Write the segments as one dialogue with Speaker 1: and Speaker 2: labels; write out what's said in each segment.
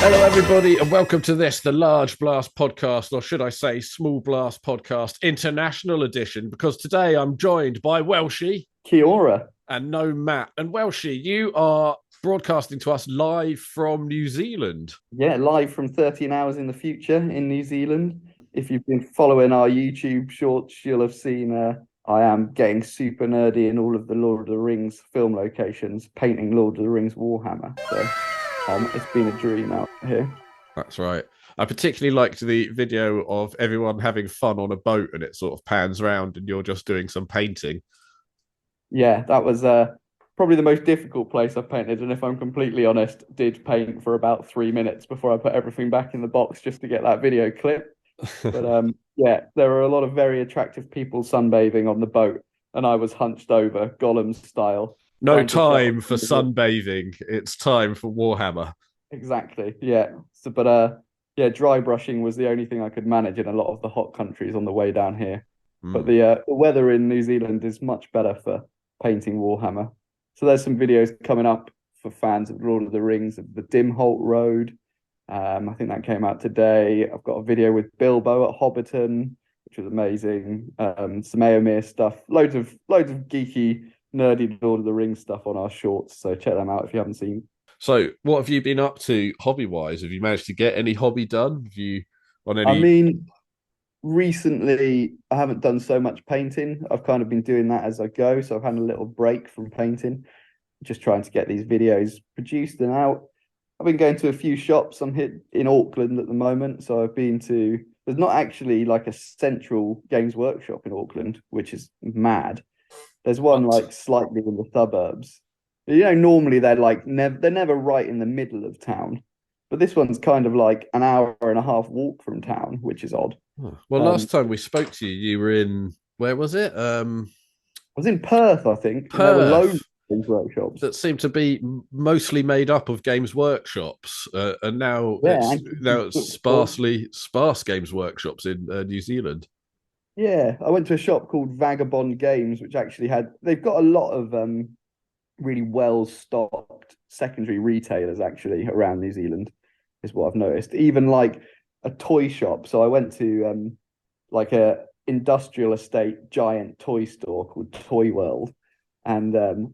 Speaker 1: Hello, everybody, and welcome to the Large Blast Podcast, or should I say, Small Blast Podcast International Edition, because today I'm joined by Welshy.
Speaker 2: Kia ora.
Speaker 1: And no Matt. And Welshy, you are broadcasting to us live from New Zealand.
Speaker 2: Yeah, live from 13 hours in the future in New Zealand. If you've been following our YouTube shorts, you'll have seen I am getting super nerdy in all of the Lord of the Rings film locations, painting Lord of the Rings Warhammer. So it's been a dream out here.
Speaker 1: That's right. I particularly liked the video of everyone having fun on a boat and it sort of pans around and you're just doing some painting.
Speaker 2: Yeah, that was probably the most difficult place I've painted. And if I'm completely honest, did paint for about 3 minutes before I put everything back in the box just to get that video clip. But yeah, there were a lot of very attractive people sunbathing on the boat, and I was hunched over, Gollum style.
Speaker 1: No time for sunbathing. It's time for Warhammer.
Speaker 2: Exactly. Yeah. So, but yeah, dry brushing was the only thing I could manage in a lot of the hot countries on the way down here. But the weather in New Zealand is much better for painting Warhammer. So there's some videos coming up for fans of Lord of the Rings of the Dimholt Road. I think that came out today. I've got a video with Bilbo at Hobbiton, which was amazing. Some Eomer stuff, loads of geeky, nerdy Lord of the Rings stuff on our shorts. So check them out if you haven't seen.
Speaker 1: So, what have you been up to hobby-wise? Have you managed to get any hobby done? Have you on any?
Speaker 2: I mean, recently I haven't done so much painting. I've kind of been doing that as I go. So I've had a little break from painting, just trying to get these videos produced and out. I've been going to a few shops. I'm here in Auckland at the moment. So I've been to, there's not actually like a central Games Workshop in Auckland, which is mad. There's one like slightly in the suburbs. You know, normally they're like they're never right in the middle of town. But this one's kind of like an hour and a half walk from town, which is odd.
Speaker 1: Well, last time we spoke to you, you were in, where was it?
Speaker 2: I was in Perth, I think, and there were loads
Speaker 1: Perth.
Speaker 2: of Games Workshops.
Speaker 1: That seemed to be mostly made up of Games Workshops, and now
Speaker 2: Yeah,
Speaker 1: it's sparse Games Workshops in New Zealand.
Speaker 2: yeah. I went to a shop called Vagabond Games, which actually they've got a lot of really well stocked secondary retailers actually around New Zealand, is what I've noticed. Even like a toy shop. So I went to like a industrial estate giant toy store called Toy World, and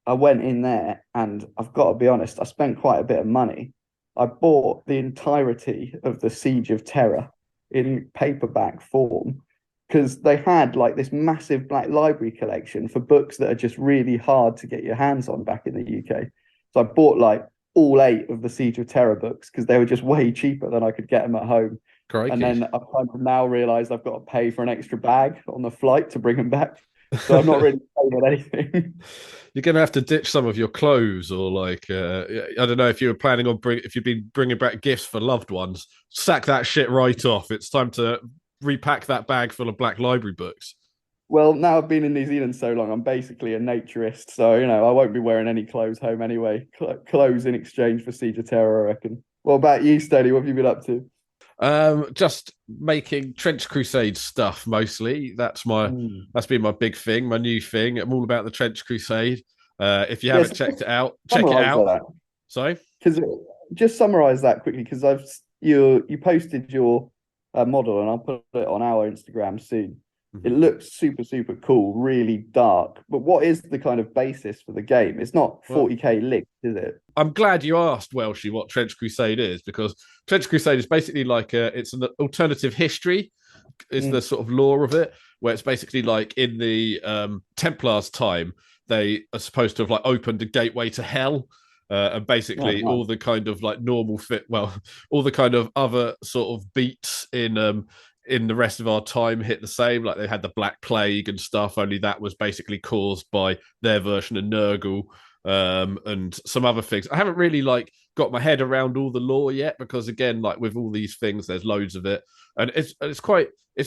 Speaker 2: I went in there, and I've got to be honest, I spent quite a bit of money. I bought the entirety of the Siege of Terror in paperback form because they had like this massive black library collection for books that are just really hard to get your hands on back in the UK. So I bought like all 8 of the Siege of Terror books because they were just way cheaper than I could get them at home.
Speaker 1: Crikey.
Speaker 2: And then I've kind of now realized I've got to pay for an extra bag on the flight to bring them back. So I'm not really paying anything.
Speaker 1: You're going to have to ditch some of your clothes, or like I don't know if you were planning on if you've been bringing back gifts for loved ones, sack that shit right off. It's time to repack that bag full of Black Library books.
Speaker 2: Well, now I've been in New Zealand so long, I'm basically a naturist. So, you know, I won't be wearing any clothes home anyway. Clothes in exchange for Siege of Terror, I reckon. What about you, Stoney? What have you been up to?
Speaker 1: Just making Trench Crusade stuff mostly. That's been my big thing, my new thing. I'm all about the Trench Crusade. If you haven't checked it out, check it out.
Speaker 2: That.
Speaker 1: Sorry,
Speaker 2: because just summarize that quickly because you posted your model and I'll put it on our Instagram soon. Mm-hmm. It looks super cool, really dark. But what is the kind of basis for the game? It's not 40k linked, is it?
Speaker 1: I'm glad you asked, Welshy, what Trench Crusade is, because Trench Crusade is basically like it's an alternative history. Is the sort of lore of it, where it's basically like in the Templars' time, they are supposed to have like opened a gateway to hell. And basically all the kind of like all the kind of other sort of beats in the rest of our time hit the same. Like they had the Black Plague and stuff, only that was basically caused by their version of Nurgle, and some other things. I haven't really like got my head around all the lore yet, because again, like with all these things, there's loads of it, and it's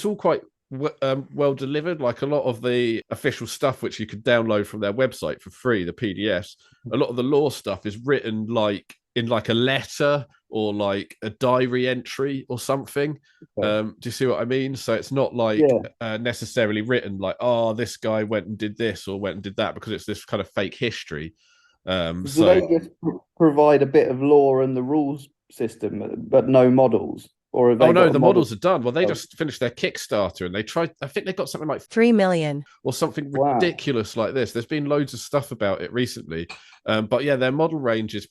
Speaker 1: all quite well delivered. Like a lot of the official stuff which you could download from their website for free, the PDFs, a lot of the lore stuff is written like in like a letter or like a diary entry or something. Okay. Do you see what I mean? So it's not like necessarily written like, oh, this guy went and did this or went and did that, because it's this kind of fake history.
Speaker 2: So they just provide a bit of lore and the rules system, but no models? Or have
Speaker 1: Oh
Speaker 2: they
Speaker 1: no,
Speaker 2: got a
Speaker 1: the
Speaker 2: model?
Speaker 1: models are done. Well, they
Speaker 2: Oh,
Speaker 1: just finished their Kickstarter and they tried. I think they got something like
Speaker 3: 3 million.
Speaker 1: or something
Speaker 2: wow.
Speaker 1: ridiculous like this. There's been loads of stuff about it recently, but yeah, their model range is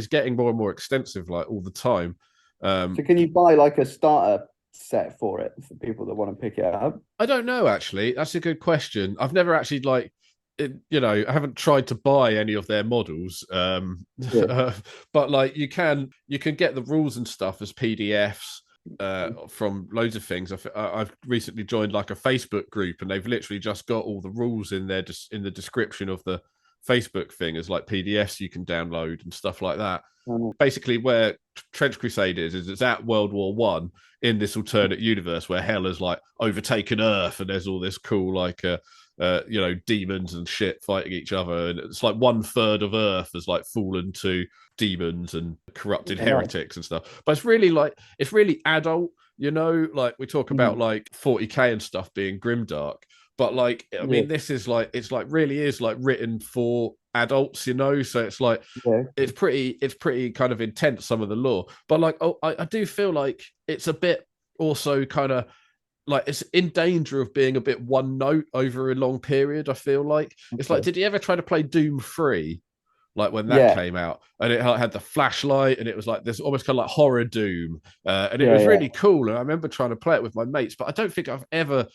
Speaker 1: getting more and more extensive, like all the time.
Speaker 2: So can you buy like a starter set for it for people that want to pick it up?
Speaker 1: I don't know actually. That's a good question. I've never actually I haven't tried to buy any of their models.
Speaker 2: Yeah.
Speaker 1: But like you can get the rules and stuff as PDFs from loads of things. I've recently joined like a Facebook group, and they've literally just got all the rules in there, just in the description of the Facebook thing as like PDFs you can download and stuff like that. Basically, where Trench Crusade is it's at World War One in this alternate universe where hell has like overtaken Earth, and there's all this cool like demons and shit fighting each other, and it's like 1/3 of Earth has like fallen to demons and corrupted heretics and stuff. But it's really adult, like we talk about like 40k and stuff being grimdark, but like I mean this is like it's like really is like written for adults, so it's like it's pretty kind of intense, some of the lore, but like I do feel like it's a bit also kind of like it's in danger of being a bit one note over a long period. I feel like it's like, did you ever try to play Doom 3 like when that came out, and it had the flashlight and it was like this almost kind of like horror Doom, and it was really cool, and I remember trying to play it with my mates, but I don't think I've ever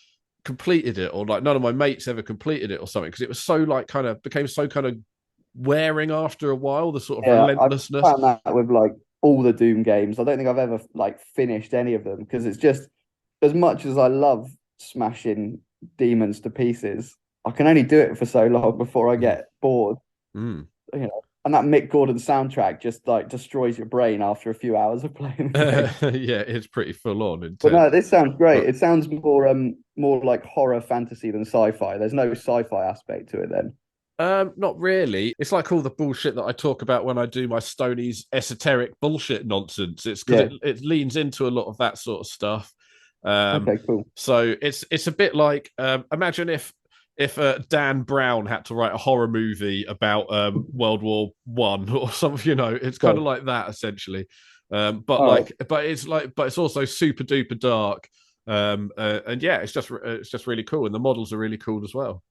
Speaker 1: completed it, or like none of my mates ever completed it or something, because it was so like kind of became so kind of wearing after a while, the sort of relentlessness.
Speaker 2: I found that with like all the Doom games. I don't think I've ever like finished any of them, because it's just, as much as I love smashing demons to pieces, I can only do it for so long before I get bored. And that Mick Gordon soundtrack just like destroys your brain after a few hours of playing.
Speaker 1: Yeah, it's pretty full on.
Speaker 2: But no, this sounds great. It sounds more like horror fantasy than sci-fi. There's no sci-fi aspect to it then.
Speaker 1: Not really. It's like all the bullshit that I talk about when I do my Stoney's esoteric bullshit nonsense. It's because it leans into a lot of that sort of stuff.
Speaker 2: Okay, cool.
Speaker 1: So it's a bit like imagine if Dan Brown had to write a horror movie about World War One or something, it's kind of like that essentially. But it's also super duper dark. And yeah, it's just really cool, and the models are really cool as well.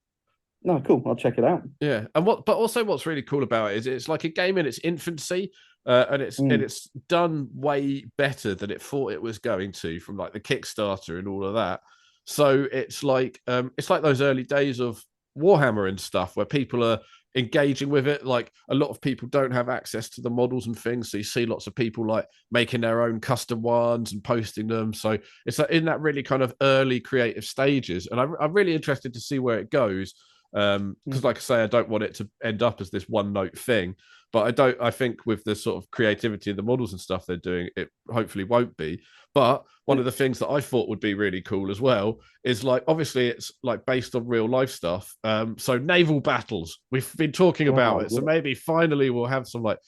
Speaker 2: No, cool. I'll check it out.
Speaker 1: Yeah, but also what's really cool about it is it's like a game in its infancy, and it's done way better than it thought it was going to, from like the Kickstarter and all of that. So it's like those early days of Warhammer and stuff where people are engaging with it. Like a lot of people don't have access to the models and things, so you see lots of people like making their own custom ones and posting them. So it's like in that really kind of early creative stages, and I'm really interested to see where it goes. Because like I say, I don't want it to end up as this one note thing, but I think with the sort of creativity of the models and stuff they're doing, it hopefully won't be. But one of the things that I thought would be really cool as well is like, obviously it's like based on real life stuff. So naval battles, we've been talking about it. So maybe finally we'll have some like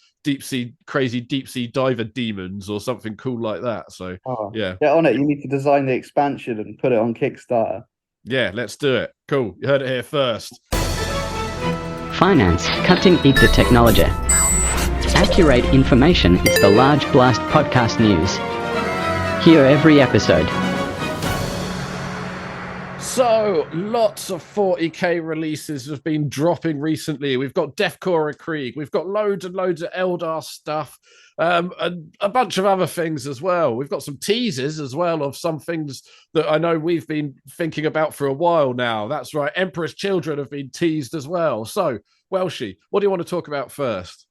Speaker 1: crazy deep sea diver demons or something cool like that. So yeah.
Speaker 2: Get on it. You need to design the expansion and put it on Kickstarter.
Speaker 1: Yeah, let's do it. Cool. You heard it here first.
Speaker 4: Finance, cutting-edge technology. Accurate information is the Large Blast podcast news. Hear every episode.
Speaker 1: So, lots of 40k releases have been dropping recently. We've got Deathcore and Krieg. We've got loads and loads of Eldar stuff. And a bunch of other things as well. We've got some teasers as well of some things that I know we've been thinking about for a while now. That's right. Emperor's Children have been teased as well. So, Welshy, what do you want to talk about first?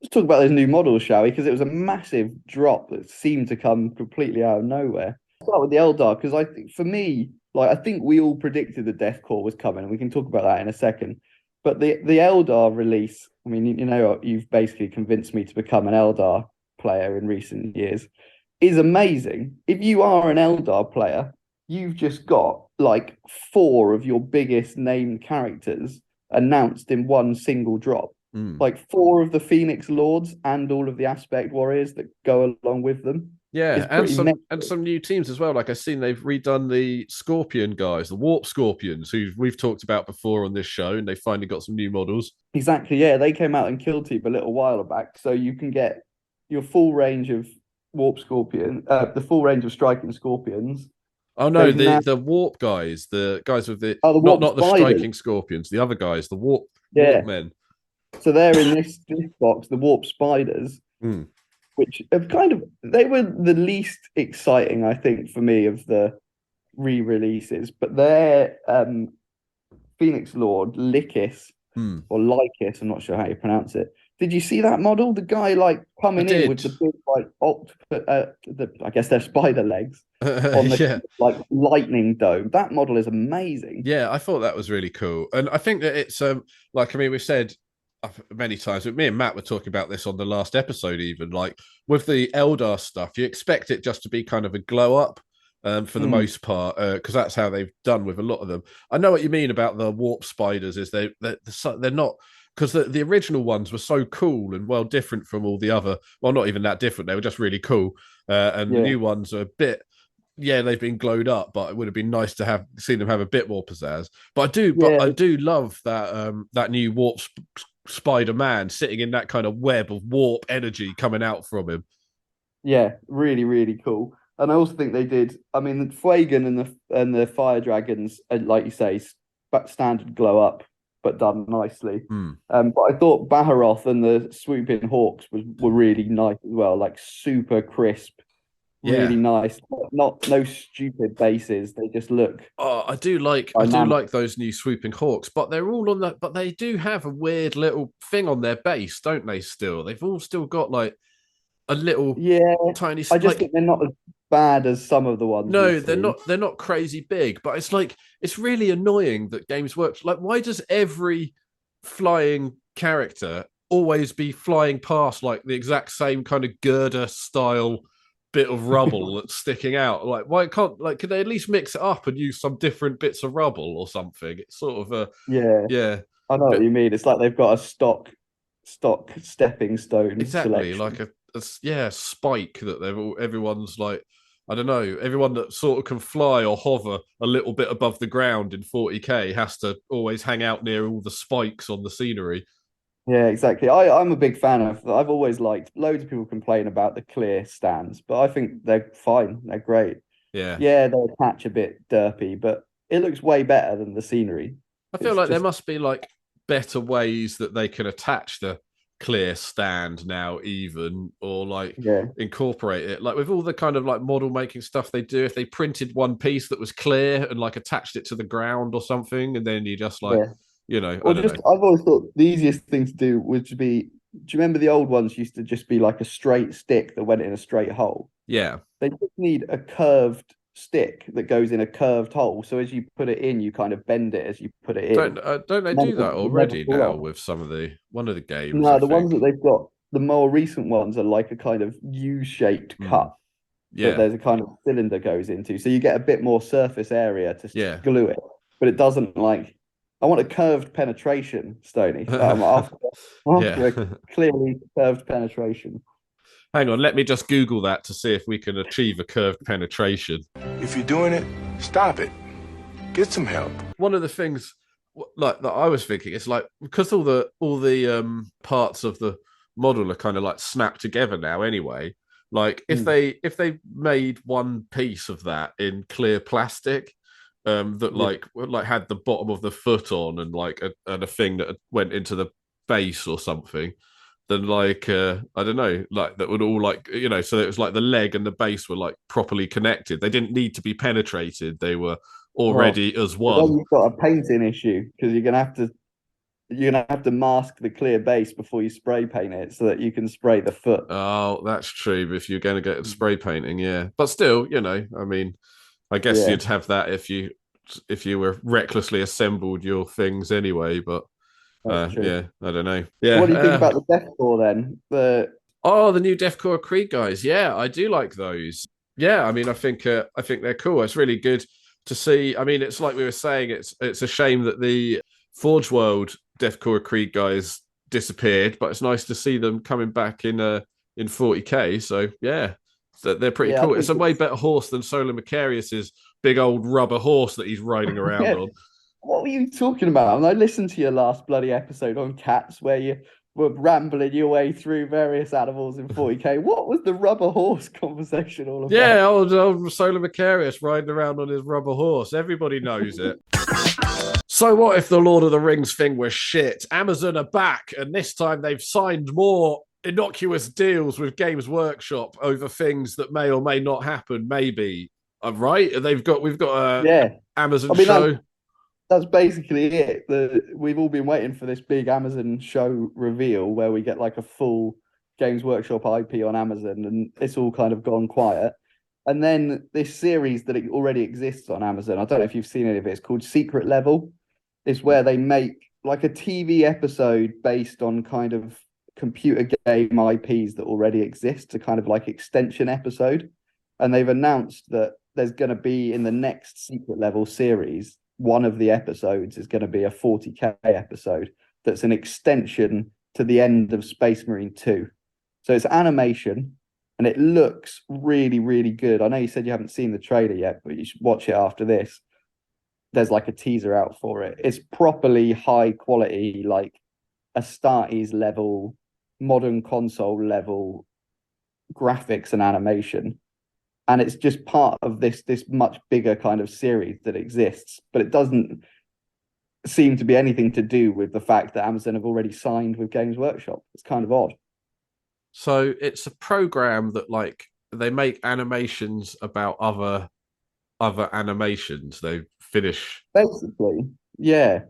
Speaker 2: Let's talk about those new models, shall we? Because it was a massive drop that seemed to come completely out of nowhere. I'll start with the Eldar, because I think, for me, like, I think we all predicted the Deathcore was coming, and we can talk about that in a second. But the Eldar release, I mean, you've basically convinced me to become an Eldar player in recent years, is amazing. If you are an Eldar player, you've just got like 4 of your biggest named characters announced in one single drop. Like 4 of the Phoenix Lords and all of the Aspect Warriors that go along with them.
Speaker 1: Yeah, and some new teams as well. Like I've seen they've redone the Scorpion guys, the Warp Scorpions, who we've talked about before on this show, and they finally got some new models.
Speaker 2: Exactly, yeah. They came out in Kill Team a little while back, so you can get your full range of warp scorpion, the full range of striking scorpions.
Speaker 1: Oh no, the warp guys, the guys with the
Speaker 2: warp
Speaker 1: not the
Speaker 2: spiders.
Speaker 1: striking scorpions, the other guys, the warp men.
Speaker 2: So they're in this box, the warp spiders, which have they were the least exciting, I think, for me of the re-releases, but they're Phoenix Lord Lycus or Lycus, I'm not sure how you pronounce it. Did you see that model? The guy coming in with the big octopus, I guess they're spider legs on the lightning dome. That model is amazing.
Speaker 1: Yeah, I thought that was really cool, and I think that it's we've said many times. Me and Matt were talking about this on the last episode. Even with the Eldar stuff, you expect it just to be kind of a glow up. For the most part, because that's how they've done with a lot of them. I know what you mean about the warp spiders. Is they're not, because the original ones were so cool and well different from all the other. Well, not even that different. They were just really cool. And the new ones are a bit. Yeah, they've been glowed up, but it would have been nice to have seen them have a bit more pizzazz. But I do love that new warp Spider-Man sitting in that kind of web of warp energy coming out from him.
Speaker 2: Yeah, really, really cool. And I also think they did. I mean, the Fuegan and the Fire Dragons, like you say, standard glow up, but done nicely. But I thought Baharoth and the Swooping Hawks were really nice as well, super crisp, really nice. No stupid bases. They just look.
Speaker 1: Oh, I do like those new Swooping Hawks, but they're all on that. But they do have a weird little thing on their base, don't they? Still, they've all still got a little tiny.
Speaker 2: I just think they're not as bad as some of the ones.
Speaker 1: No, they're not. They're not crazy big, but it's really annoying that Games Workshop. Why does every flying character always be flying past the exact same kind of girder style bit of rubble that's sticking out? Why can't could they at least mix it up and use some different bits of rubble or something? It's sort of a
Speaker 2: yeah. I know what you mean. It's like they've got a stock stepping stone.
Speaker 1: Exactly,
Speaker 2: selection.
Speaker 1: a spike that everyone's I don't know, everyone that sort of can fly or hover a little bit above the ground in 40k has to always hang out near all the spikes on the scenery.
Speaker 2: Yeah, exactly. I'm a big fan of. I've always liked. Loads of people complain about the clear stands, but I think they're fine. They're great.
Speaker 1: Yeah,
Speaker 2: they attach a bit derpy, but it looks way better than the scenery.
Speaker 1: I feel there must be better ways that they can attach the clear stand now, even, or incorporate it with all the kind of model making stuff they do. If they printed one piece that was clear and attached it to the ground or something, and then you just I've
Speaker 2: always thought the easiest thing to do would be, do you remember the old ones used to just be a straight stick that went in a straight hole?
Speaker 1: Yeah,
Speaker 2: they just need a curved stick that goes in a curved hole, so as you put it in, you kind of bend it as you put it in.
Speaker 1: Don't they do that already now with some of one of the games?
Speaker 2: No, the ones that they've got, the more recent ones are a kind of U-shaped cut that there's a kind of cylinder goes into, so you get a bit more surface area to glue it, but it doesn't I want a curved penetration, Stoney. After a clearly curved penetration.
Speaker 1: Hang on, let me just Google that to see if we can achieve a curved penetration.
Speaker 3: If you're doing it, stop it. Get some help.
Speaker 1: One of the things that I was thinking is because all the parts of the model are kind of snapped together now anyway. If they made one piece of that in clear plastic, that had the bottom of the foot on and and a thing that went into the base or something, then I don't know, that would all so it was the leg and the base were properly connected. They didn't need to be penetrated. They were already as one.
Speaker 2: Then you've got a painting issue because you're gonna have to mask the clear base before you spray paint it so that you can spray the foot.
Speaker 1: Oh, that's true. If you're going to get spray painting, yeah, but still, I mean, I guess you'd have that if you were recklessly assembled your things anyway, but. I don't know. Yeah.
Speaker 2: What do you think about the Deathcore then?
Speaker 1: The new Deathcore Creed guys. Yeah, I do like those. Yeah, I mean, I think they're cool. It's really good to see. I mean, it's like we were saying. It's a shame that the Forge World Deathcore Creed guys disappeared, but it's nice to see them coming back in 40k. So yeah, they're pretty cool. It's a way better horse than Solar Macarius's big old rubber horse that he's riding around on.
Speaker 2: What were you talking about? And I listened to your last bloody episode on cats where you were rambling your way through various animals in 40k. What was the rubber horse conversation all about?
Speaker 1: Yeah, old Solar Macarius riding around on his rubber horse. Everybody knows it. So what if the Lord of the Rings thing was shit? Amazon are back, and this time they've signed more innocuous deals with Games Workshop over things that may or may not happen. Maybe, right? We've got a Amazon show.
Speaker 2: That's basically it. We've all been waiting for this big Amazon show reveal where we get like a full Games Workshop IP on Amazon, and it's all kind of gone quiet. And then this series that it already exists on Amazon, I don't know if you've seen any of it, it's called Secret Level. It's where they make like a TV episode based on kind of computer game IPs that already exist, a kind of like extension episode. And they've announced that there's going to be in the next Secret Level series, one of the episodes is going to be a 40k episode that's an extension to the end of Space Marine 2. So it's animation and it looks really, really good. I know you said you haven't seen the trailer yet, but you should watch it after this. There's like a teaser out for it. It's properly high quality, like Astartes level, modern console level graphics and animation. And it's just part of this much bigger kind of series that exists, but it doesn't seem to be anything to do with the fact that Amazon have already signed with Games Workshop. It's kind of odd.
Speaker 1: So it's a program that like they make animations about other animations. They finish
Speaker 2: basically, yeah.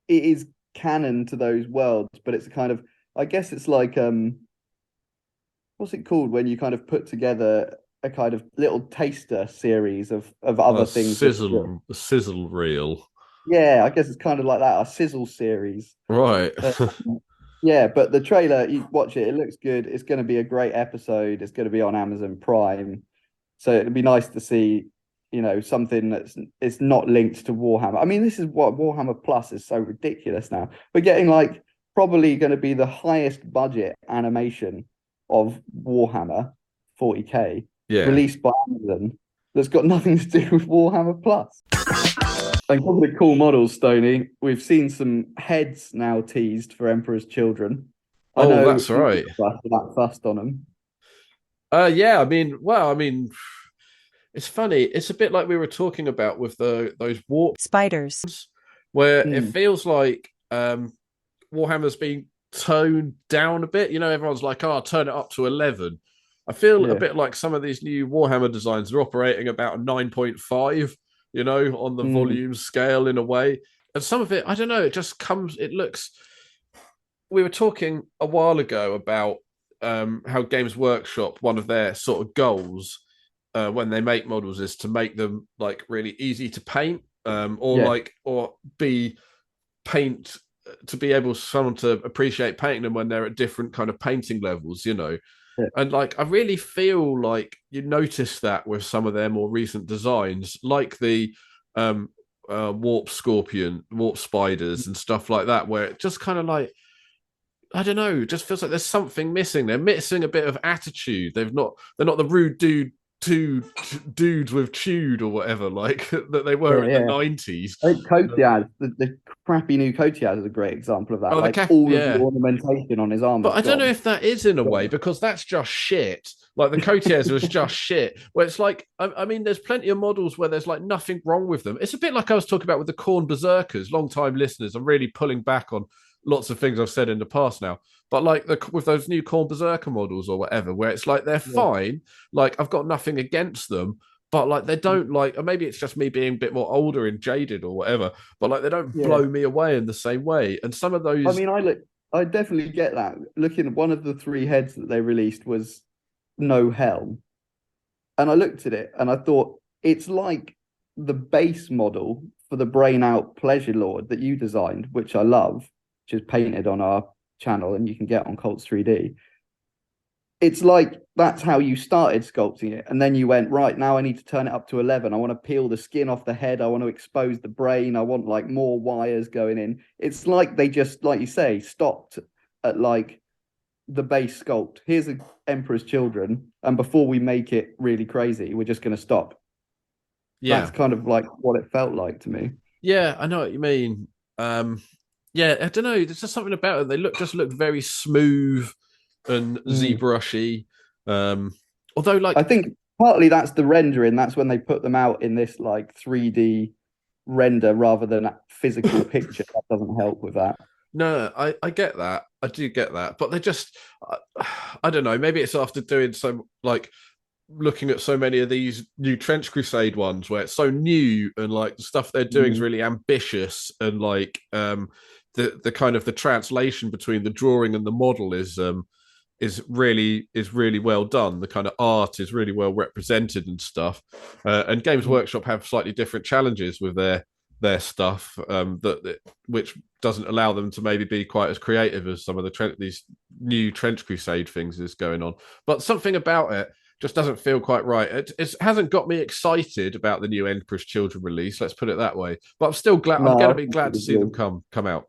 Speaker 2: It is canon to those worlds, but it's a kind of, I guess it's like what's it called when you kind of put together a kind of little taster series of other things.
Speaker 1: Sizzle reel.
Speaker 2: Yeah, I guess it's kind of like that, a sizzle series.
Speaker 1: Right.
Speaker 2: Yeah, but the trailer, you watch it, it looks good. It's going to be a great episode. It's going to be on Amazon Prime. So it'd be nice to see, you know, something it's not linked to Warhammer. I mean, this is what Warhammer Plus is so ridiculous now. We're getting like probably going to be the highest budget animation of Warhammer 40k released by Amazon that's got nothing to do with Warhammer Plus. And talking of cool models, Stoney, we've seen some heads now teased for Emperor's Children. I know
Speaker 1: that's right.
Speaker 2: That fussed on them.
Speaker 1: Yeah, I mean, it's funny. It's a bit like we were talking about with those warp
Speaker 5: spiders,
Speaker 1: where it feels like Warhammer's being toned down a bit. You know, everyone's like, "Oh, turn it up to 11." I feel a bit like some of these new Warhammer designs are operating about a 9.5. You know, on the volume scale in a way. And some of it, I don't know, it looks. We were talking a while ago about how Games Workshop, one of their sort of goals when they make models is to make them like really easy to paint or be paint to be able someone to appreciate painting them when they're at different kind of painting levels, you know. Yeah. And like I really feel like you notice that with some of their more recent designs, like the warp scorpion, warp spiders and stuff like that, where it just kind of like, I don't know, it just feels like there's something missing. They're missing a bit of attitude. They're not the rude dudes with chewed or whatever like that they were in the 90s.
Speaker 2: I think Kotiad, the crappy new Kotiad is a great example of that. Of the ornamentation on his arm.
Speaker 1: But I don't know if that is in a way, because that's just shit. Like the Kotiads was just shit. Where it's like, I mean, there's plenty of models where there's like nothing wrong with them. It's a bit like I was talking about with the Khorne Berserkers. Long-time listeners, I'm really pulling back on lots of things I've said in the past now. But like with those new Khorne Berserker models or whatever, where it's like they're fine. Like I've got nothing against them, but like they don't like, or maybe it's just me being a bit more older and jaded or whatever. But like they don't blow me away in the same way. And some of those,
Speaker 2: I mean, I definitely get that. Looking at one of the 3 heads that they released was no helm, and I looked at it and I thought it's like the base model for the Brain Out Pleasure Lord that you designed, which I love, which is painted on our channel and you can get on Colts 3D. It's like that's how you started sculpting it, and then you went, right, now I need to turn it up to 11. I want to peel the skin off the head, I want to expose the brain, I want like more wires going in. It's like they just, like you say, stopped at like the base sculpt. Here's an Emperor's Children, and before we make it really crazy, we're just going to stop. That's kind of like what it felt like to me.
Speaker 1: Yeah, I know what you mean. Yeah, I don't know. There's just something about it. They look very smooth and ZBrushy. Although, like,
Speaker 2: I think partly that's the rendering. That's when they put them out in this like 3D render rather than a physical picture. That doesn't help with that.
Speaker 1: no, I get that. I do get that, but they just, I don't know. Maybe it's after doing so, like, looking at so many of these new Trench Crusade ones where it's so new and like the stuff they're doing is really ambitious, and like the kind of the translation between the drawing and the model is really well done. The kind of art is really well represented and stuff. And Games Workshop have slightly different challenges with their stuff, which doesn't allow them to maybe be quite as creative as some of these new Trench Crusade things is going on. But something about it just doesn't feel quite right. It hasn't got me excited about the new Emperor's Children release. Let's put it that way. But I'm still glad. I'm going to be glad to see them come out.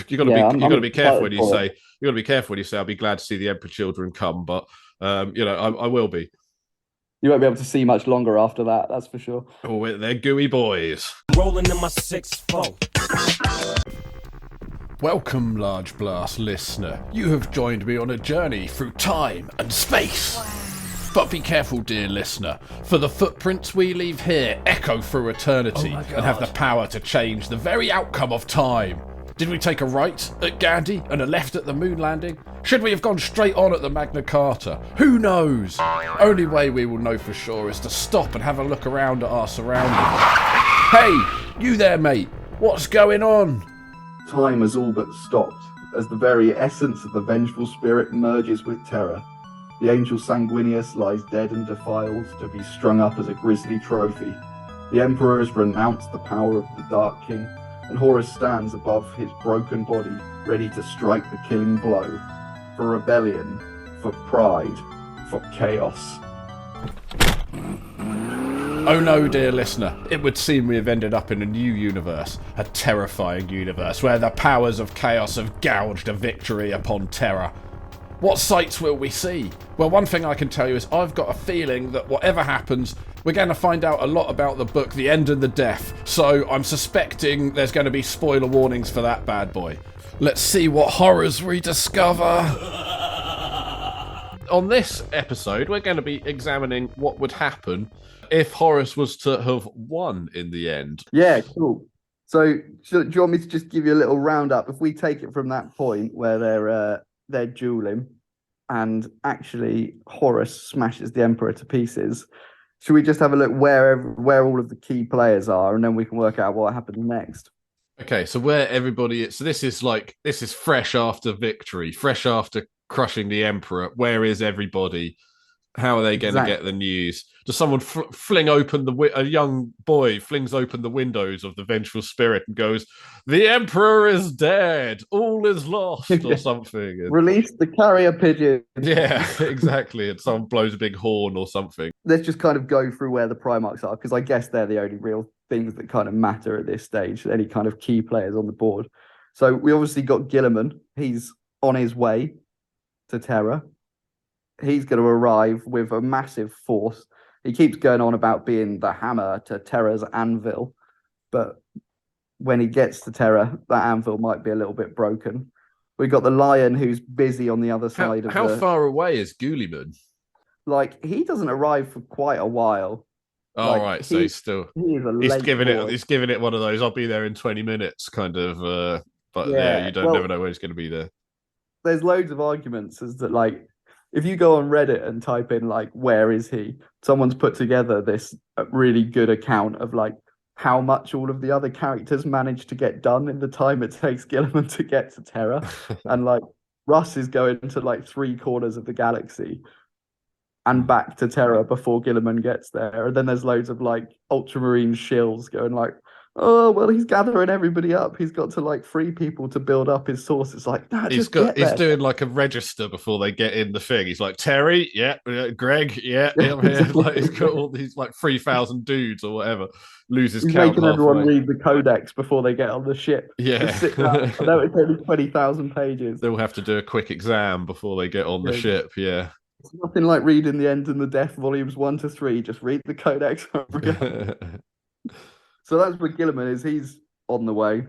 Speaker 1: You got to be careful when you say. You got to be careful when you say I'll be glad to see the Emperor Children come. But I will be.
Speaker 2: You won't be able to see much longer after that. That's for sure.
Speaker 1: Oh, they're gooey boys.
Speaker 5: Rolling in my 6-4.
Speaker 1: Welcome, Large Blast listener. You have joined me on a journey through time and space. But be careful, dear listener, for the footprints we leave here echo through eternity and have the power to change the very outcome of time. Did we take a right at Gandhi and a left at the moon landing? Should we have gone straight on at the Magna Carta? Who knows? Only way we will know for sure is to stop and have a look around at our surroundings. Hey, you there, mate. What's going on?
Speaker 2: Time has all but stopped as the very essence of the vengeful spirit merges with terror. The angel Sanguinius lies dead and defiled to be strung up as a grisly trophy. The Emperor has renounced the power of the Dark King, and Horus stands above his broken body, ready to strike the killing blow. For rebellion, for pride, for chaos.
Speaker 1: Oh no, dear listener, it would seem we have ended up in a new universe, a terrifying universe, where the powers of chaos have gouged a victory upon terror. What sights will we see? Well, one thing I can tell you is I've got a feeling that whatever happens, we're going to find out a lot about the book The End and the Death, so I'm suspecting there's going to be spoiler warnings for that bad boy. Let's see what horrors we discover. On this episode, we're going to be examining what would happen if Horus was to have won in the end.
Speaker 2: Yeah, cool. So, do you want me to just give you a little roundup? If we take it from that point where they're dueling, and actually Horus smashes the Emperor to pieces, should we just have a look where all of the key players are, and then we can work out what happens next?
Speaker 1: Okay, so where everybody is. So this is fresh after victory, fresh after crushing the Emperor. Where is everybody? How are they going to get the news? Does someone fling open a young boy flings open the windows of the vengeful spirit and goes, "The Emperor is dead, all is lost," or something? And,
Speaker 2: release the carrier pigeon.
Speaker 1: Yeah, exactly. And someone blows a big horn or something.
Speaker 2: Let's just kind of go through where the Primarchs are, because I guess they're the only real things that kind of matter at this stage, any kind of key players on the board. So we obviously got Guilliman. He's on his way to Terra. He's going to arrive with a massive force. He keeps going on about being the hammer to Terra's anvil, but when he gets to Terra, that anvil might be a little bit broken. We got the Lion, who's busy on the other side of
Speaker 1: How far away is Guilliman?
Speaker 2: Like, he doesn't arrive for quite a while.
Speaker 1: Oh, like, right. So he's giving it one of those, I'll be there in 20 minutes kind of, but yeah, you never know when he's going to be there.
Speaker 2: There's loads of arguments as that, like, if you go on Reddit and type in, like, where is he? Someone's put together this really good account of, like, how much all of the other characters manage to get done in the time it takes Guilliman to get to Terra. And, like, Russ is going to, like, 3 corners of the galaxy and back to Terra before Guilliman gets there. And then there's loads of, like, ultramarine shills going, like, oh, well, he's gathering everybody up. He's got to, like, free people to build up his source. It's like, nah, he's
Speaker 1: doing like a register before they get in the thing. He's like, Terry, yeah, Greg, yeah, I'm here. Like, he's got all these like 3,000 dudes or whatever. Loses
Speaker 2: he's
Speaker 1: count.
Speaker 2: Making everyone read the codex before they get on the ship.
Speaker 1: Yeah,
Speaker 2: I know it's only 20,000 pages.
Speaker 1: They'll have to do a quick exam before they get on the ship. Yeah,
Speaker 2: it's nothing like reading The End and the Death volumes 1 to 3. Just read the codex. So that's what Guilliman is. He's on the way.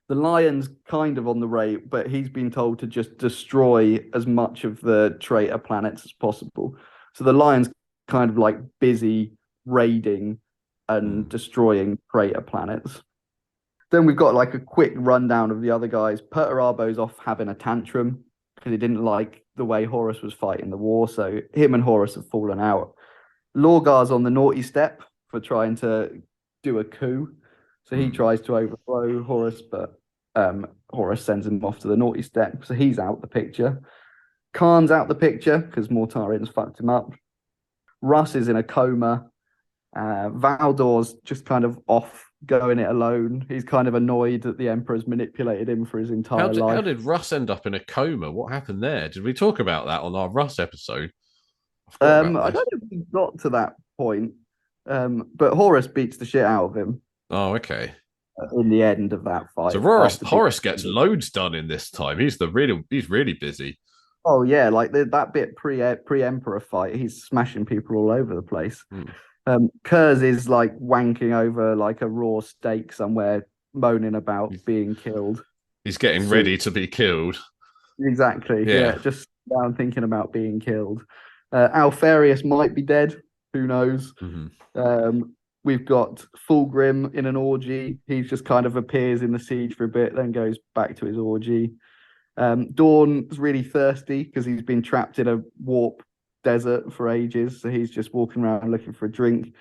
Speaker 2: The Lion's kind of on the rate, but he's been told to just destroy as much of the traitor planets as possible. So the Lion's kind of like busy raiding and destroying traitor planets. Then we've got like a quick rundown of the other guys. Perturabo's off having a tantrum because he didn't like the way Horus was fighting the war. So him and Horus have fallen out. Lorgar's on the naughty step for trying to do a coup. So he tries to overthrow Horus, but Horus sends him off to the naughty step. So he's out the picture. Khan's out the picture because Mortarian's fucked him up. Russ is in a coma. Valdor's just kind of off going it alone. He's kind of annoyed that the Emperor's manipulated him for his entire life.
Speaker 1: How did Russ end up in a coma? What happened there? Did we talk about that on our Russ episode?
Speaker 2: I don't know if we got to that point, but Horus beats the shit out of him.
Speaker 1: Oh, okay.
Speaker 2: In the end of that fight,
Speaker 1: so Horus gets loads done in this time. He's really busy.
Speaker 2: Oh yeah, like that bit pre-Emperor fight, he's smashing people all over the place. Kurz is like wanking over like a raw steak somewhere, moaning about being killed.
Speaker 1: He's getting ready to be killed.
Speaker 2: Exactly. Yeah, just down thinking about being killed. Alfarius might be dead. Who knows? We've got Fulgrim in an orgy. He just kind of appears in the siege for a bit, then goes back to his orgy. Dawn's really thirsty because he's been trapped in a warp desert for ages, so he's just walking around looking for a drink.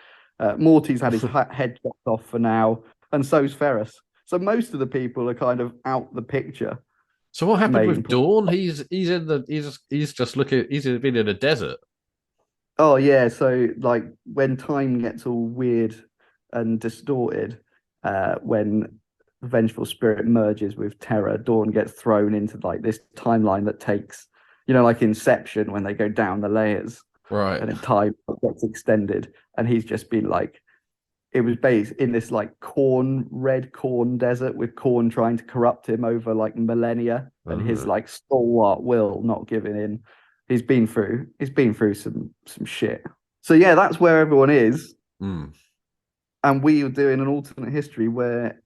Speaker 2: Morty's had his head chopped off for now, and so's Ferris. So most of the people are kind of out the picture.
Speaker 1: So what happened with Dawn? He's been in a desert.
Speaker 2: Oh yeah, so like when time gets all weird and distorted, when the Vengeful Spirit merges with Terror, Dawn gets thrown into like this timeline that takes, like Inception when they go down the layers,
Speaker 1: right?
Speaker 2: And then time gets extended, and he's just been like, it was based in this like red corn desert with corn trying to corrupt him over like millennia, and his like stalwart will not giving in. He's been through some shit. So yeah, that's where everyone is. And we are doing an alternate history where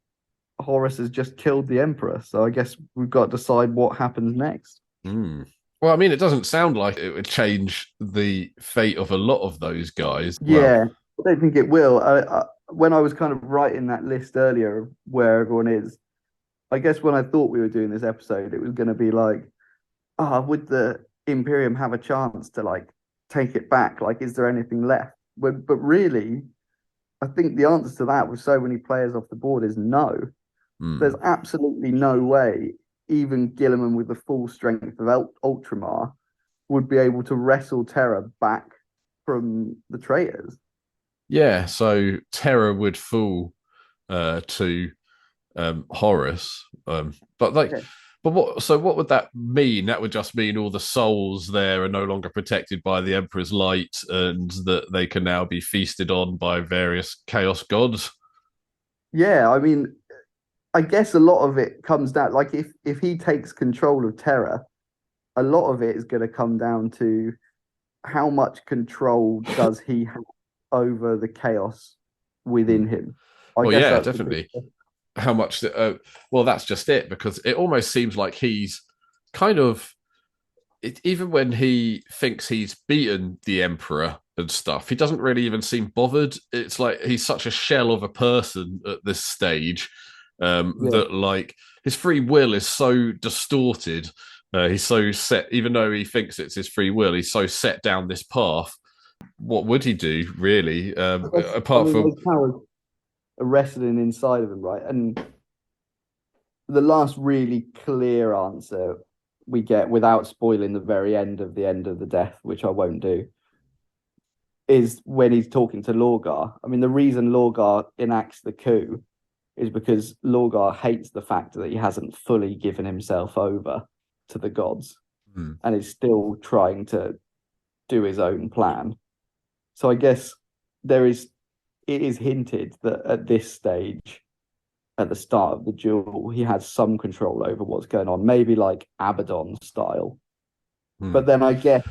Speaker 2: Horus has just killed the Emperor. So I guess we've got to decide what happens next.
Speaker 1: Well, I mean, it doesn't sound like it would change the fate of a lot of those guys.
Speaker 2: Yeah, I don't think it will. When I was kind of writing that list earlier of where everyone is, I guess when I thought we were doing this episode, it was going to be like, would the Imperium have a chance to like take it back? Like, is there anything left? But really, I think the answer to that with so many players off the board is no. There's absolutely no way even Guilliman with the full strength of Ultramar would be able to wrestle Terror back from the traitors.
Speaker 1: Yeah, so Terror would fall to Horus, but like. Okay. But what would that mean? That would just mean all the souls there are no longer protected by the Emperor's light, and that they can now be feasted on by various chaos gods.
Speaker 2: Yeah, I mean, I guess a lot of it comes down, like if he takes control of Terror, a lot of it is going to come down to how much control does he have over the chaos within him.
Speaker 1: Well, yeah, definitely. How much well, that's just it, because it almost seems like he's kind of even when he thinks he's beaten the Emperor and stuff, he doesn't really even seem bothered. It's like he's such a shell of a person at this stage that like his free will is so distorted. He's so set, even though he thinks it's his free will, he's so set down this path. What would he do really apart from
Speaker 2: wrestling inside of him, right? And the last really clear answer we get, without spoiling the very end of the death, which I won't do, is when he's talking to Lorgar. I mean, the reason Lorgar enacts the coup is because Lorgar hates the fact that he hasn't fully given himself over to the gods and is still trying to do his own plan. So I guess it is hinted that at this stage, at the start of the duel, he has some control over what's going on, maybe like Abaddon style. But then I guess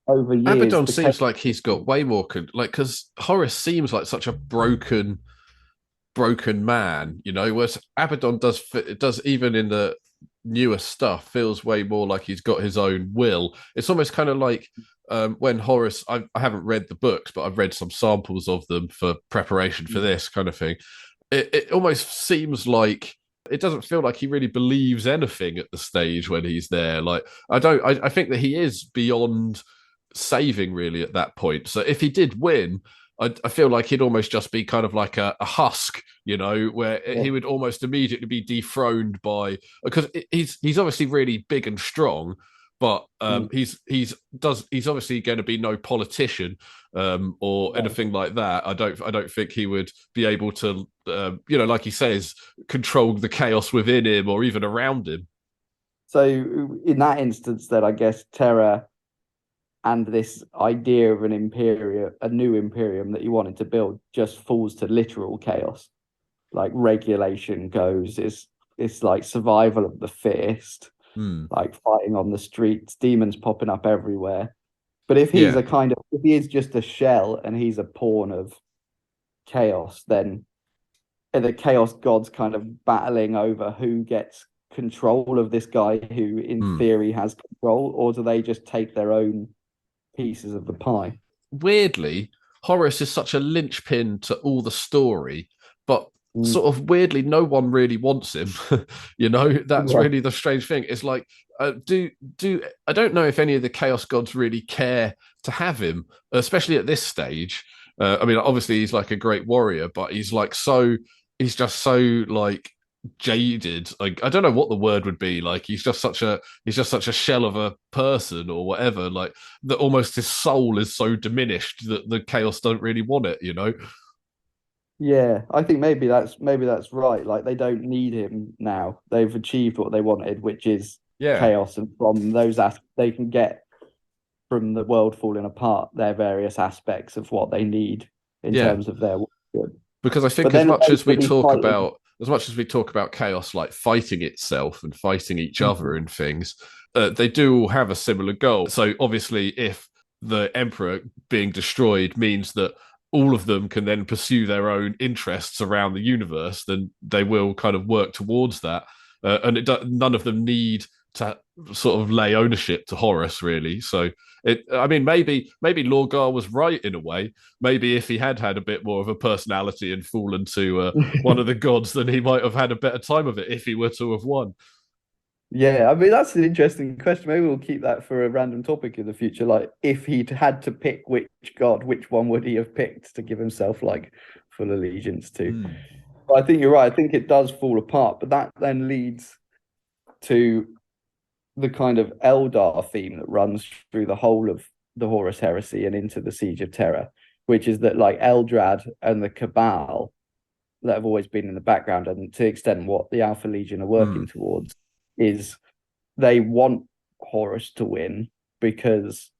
Speaker 2: over years,
Speaker 1: Abaddon seems like he's got way more because Horus seems like such a broken broken man, whereas Abaddon does even in the newer stuff feels way more like he's got his own will. It's almost kind of like when Horus, I haven't read the books, but I've read some samples of them for preparation for this kind of thing. It almost seems like it doesn't feel like he really believes anything at the stage when he's there. Like I think that he is beyond saving really at that point. So if he did win, I feel like he'd almost just be kind of like a husk, where he would almost immediately be dethroned by, because he's obviously really big and strong, but he's obviously going to be no politician or anything like that. I don't think he would be able to, like he says, control the chaos within him or even around him.
Speaker 2: So in that instance, then I guess Terra and this idea of a new imperium that he wanted to build just falls to literal chaos. Like regulation goes, it's like survival of the fittest, like fighting on the streets, demons popping up everywhere. But if he's if he is just a shell and he's a pawn of chaos, then are the chaos gods kind of battling over who gets control of this guy who in theory has control, or do they just take their own pieces of the pie?
Speaker 1: Weirdly, Horus is such a linchpin to all the story, but sort of weirdly, no one really wants him. That's really the strange thing. It's like, I don't know if any of the Chaos Gods really care to have him, especially at this stage. I mean, obviously he's like a great warrior, but he's just so like jaded. Like, I don't know what the word would be. Like, he's just such a shell of a person or whatever. Like, that almost his soul is so diminished that the chaos don't really want it.
Speaker 2: Yeah, I think maybe that's right. Like, they don't need him now. They've achieved what they wanted, which is chaos, and from those they can get from the world falling apart their various aspects of what they need in terms of their good.
Speaker 1: Because I think as much as we talk about chaos like fighting itself and fighting each other and things, they do all have a similar goal. So obviously, if the Emperor being destroyed means that all of them can then pursue their own interests around the universe, then they will kind of work towards that. And none of them need to sort of lay ownership to Horus, really. So, maybe Lorgar was right in a way. Maybe if he had a bit more of a personality and fallen to one of the gods, then he might have had a better time of it if he were to have won.
Speaker 2: Yeah, I mean, that's an interesting question. Maybe we'll keep that for a random topic in the future. Like, if he'd had to pick which god, which one would he have picked to give himself like full allegiance to? But I think you're right. I think it does fall apart, but that then leads to the kind of Eldar theme that runs through the whole of the Horus heresy and into the Siege of Terra, which is that like Eldrad and the Cabal that have always been in the background, and to the extent what the Alpha Legion are working towards, is they want Horus to win because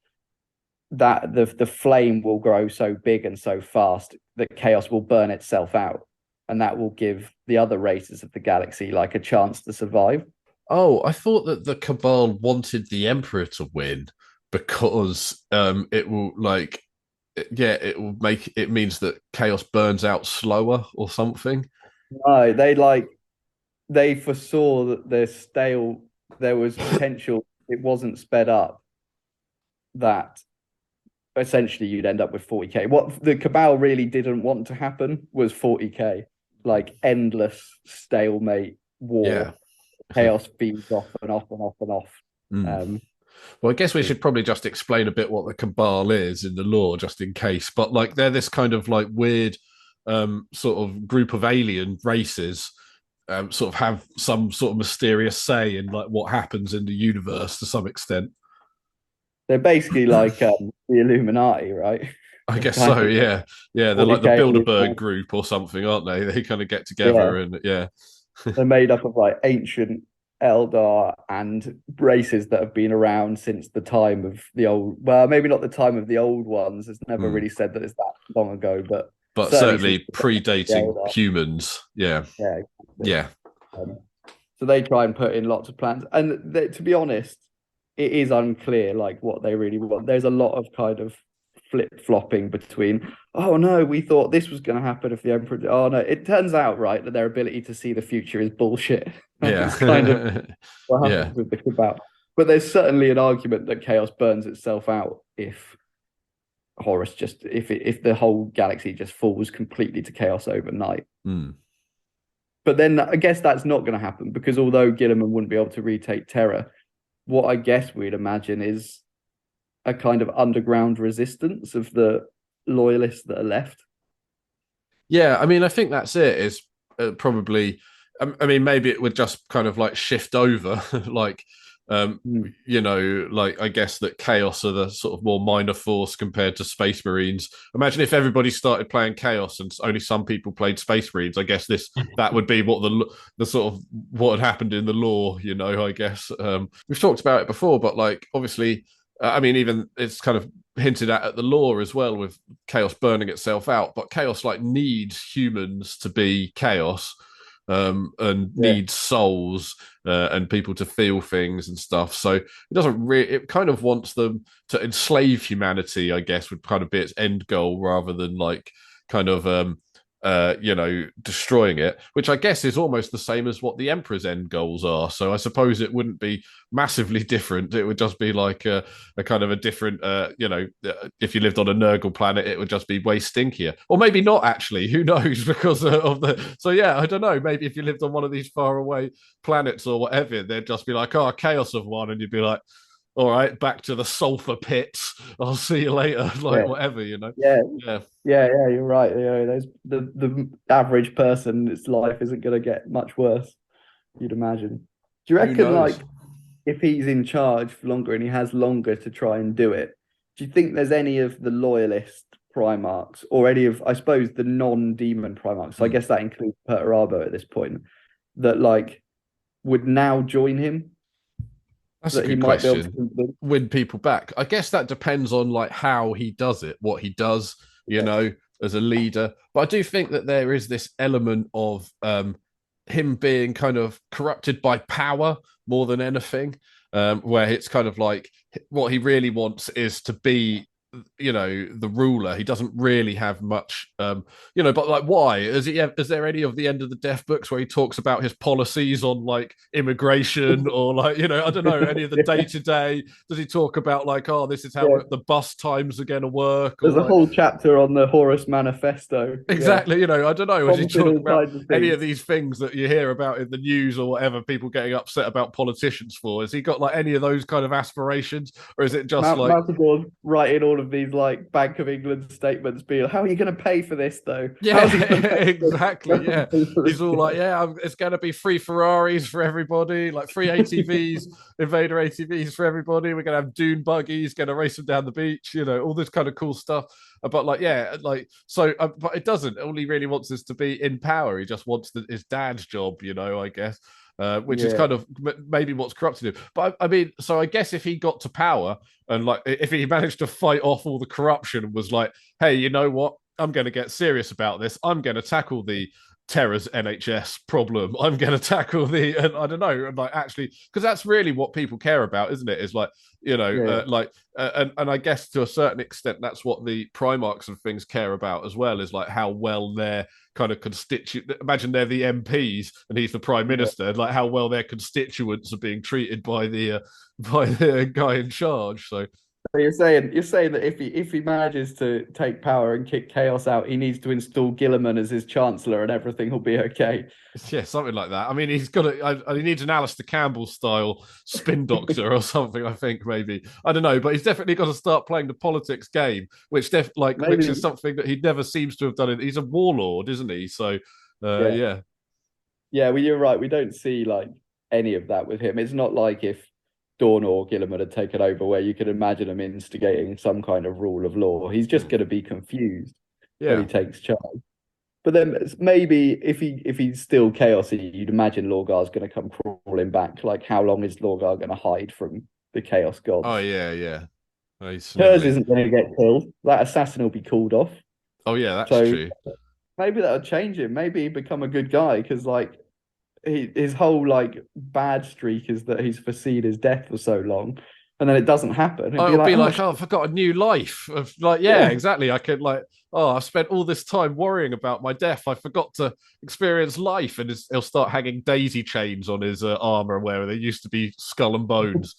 Speaker 2: that the flame will grow so big and so fast that chaos will burn itself out, and that will give the other races of the galaxy like a chance to survive.
Speaker 1: Oh, I thought that the Cabal wanted the Emperor to win because it will it means that chaos burns out slower or something.
Speaker 2: No, they foresaw that there was potential, it wasn't sped up, that essentially you'd end up with 40k. What the Cabal really didn't want to happen was 40k, like endless stalemate war. Yeah. Chaos feeds off and off and off and off.
Speaker 1: Well, I guess we should probably just explain a bit what the Cabal is in the lore, just in case. But like, they're this kind of like weird sort of group of alien races, sort of have some sort of mysterious say in like what happens in the universe to some extent.
Speaker 2: They're basically like the Illuminati, right?
Speaker 1: I guess so. Yeah. They're like the Bilderberg group or something, aren't they? They kind of get together and
Speaker 2: They're made up of like ancient Eldar and races that have been around since the time of the old. Well, maybe not the time of the old ones. It's never really said that it's that long ago, but
Speaker 1: certainly predating humans. Yeah.
Speaker 2: So they try and put in lots of plans, and to be honest, it is unclear like what they really want. There's a lot of kind of flip-flopping between, oh no, we thought this was going to happen if the Emperor, oh no, it turns out, right, that their ability to see the future is bullshit.
Speaker 1: Yeah.
Speaker 2: It's kind of what happens with the Cabal. But there's certainly an argument that chaos burns itself out if Horus if the whole galaxy just falls completely to chaos overnight. But then I guess that's not going to happen, because although Gilliman wouldn't be able to retake Terra, what I guess we'd imagine is a kind of underground resistance of the loyalists that are left.
Speaker 1: Yeah, I mean, I think that's it. Is probably, I mean, maybe it would just kind of like shift over, like, you know, like I guess that Chaos are the sort of more minor force compared to Space Marines. Imagine if everybody started playing Chaos and only some people played Space Marines. I guess that would be what the sort of what had happened in the lore. You know, I guess we've talked about it before, but like obviously. I mean, even it's kind of hinted at the lore as well, with Chaos burning itself out. But Chaos like needs humans to be Chaos, and needs souls and people to feel things and stuff. So it doesn't really. It kind of wants them to enslave humanity, I guess, would kind of be its end goal, rather than like kind of you know, destroying it, which I guess is almost the same as what the Emperor's end goals are. So I suppose it wouldn't be massively different. It would just be like a kind of a different, you know, if you lived on a Nurgle planet, it would just be way stinkier. Or maybe not, actually. Who knows? Because of the... So yeah, I don't know. Maybe if you lived on one of these far away planets or whatever, they'd just be like, oh, Chaos have won. And you'd be like, all right, back to the sulfur pits. I'll see you later. Like whatever, you know.
Speaker 2: Yeah. You're right. You know, there's the average person, its life isn't going to get much worse, you'd imagine. Do you reckon, like, if he's in charge for longer and he has longer to try and do it, do you think there's any of the loyalist Primarchs, or any of, I suppose, the non-demon Primarchs? So I guess that includes Perturabo at this point, that like would now join him?
Speaker 1: That's a good question. Win people back. I guess that depends on like how he does it, what he does, you know, as a leader. But I do think that there is this element of him being kind of corrupted by power more than anything, where it's kind of like what he really wants is to be, you know, the ruler. He doesn't really have much, you know, but like, why is there any of the End of the Death books where he talks about his policies on like immigration, or like, you know, I don't know, any of the day-to-day? Does he talk about like, oh, this is how the bus times are going to work?
Speaker 2: There's a whole chapter on the Horus Manifesto.
Speaker 1: Exactly. You know, I don't know. Does he talk about any of these things that you hear about in the news or whatever, people getting upset about politicians for? Has he got like any of those kind of aspirations, or is it just like
Speaker 2: Matador's writing all of these like Bank of England statements, being, how are you going to pay for this though?
Speaker 1: Yeah, exactly. Yeah, he's all like, yeah, it's going to be free Ferraris for everybody, like free ATVs, Invader ATVs for everybody. We're going to have dune buggies, going to race them down the beach, you know, all this kind of cool stuff. But like, yeah, like, so, but it doesn't. All he really wants is to be in power. He just wants his dad's job, you know, I guess. Which is kind of maybe what's corrupted him. But I mean, so I guess if he got to power and like if he managed to fight off all the corruption and was like, hey, you know what? I'm going to get serious about this. I'm going to tackle the Terra's NHS problem. I'm going to tackle and I don't know, like actually, because that's really what people care about, isn't it? Is like, you know, and I guess to a certain extent, that's what the Primarchs and things care about as well, is like how well their kind of imagine they're the MPs and he's the Prime Minister, like how well their constituents are being treated by the guy in charge. So
Speaker 2: you're saying that if he manages to take power and kick Chaos out, he needs to install Gilliman as his Chancellor and everything will be okay.
Speaker 1: Yeah, something like that. I mean, he needs an Alistair Campbell style spin doctor or something, I think, maybe. I don't know, but he's definitely got to start playing the politics game, which is something that he never seems to have done. He's a warlord, isn't he? So, yeah.
Speaker 2: Yeah, well, you're right. We don't see like any of that with him. It's not like if Dawn or Gilliman had taken over, where you could imagine him instigating some kind of rule of law. He's just going to be confused when he takes charge. But then maybe if he's still chaosy, you'd imagine Lorgar's going to come crawling back. Like, how long is Lorgar going to hide from the Chaos Gods?
Speaker 1: Oh yeah.
Speaker 2: Hers isn't going to get killed. That assassin will be called off.
Speaker 1: Oh yeah, that's true.
Speaker 2: Maybe that'll change him. Maybe he'd become a good guy, because like his whole like bad streak is that he's foreseen his death for so long. and then it doesn't happen.
Speaker 1: It'd be like, oh, I've got a new life. Of like, yeah, exactly. I could like, oh, I've spent all this time worrying about my death. I forgot to experience life, and he'll start hanging daisy chains on his armor where there used to be skull and bones.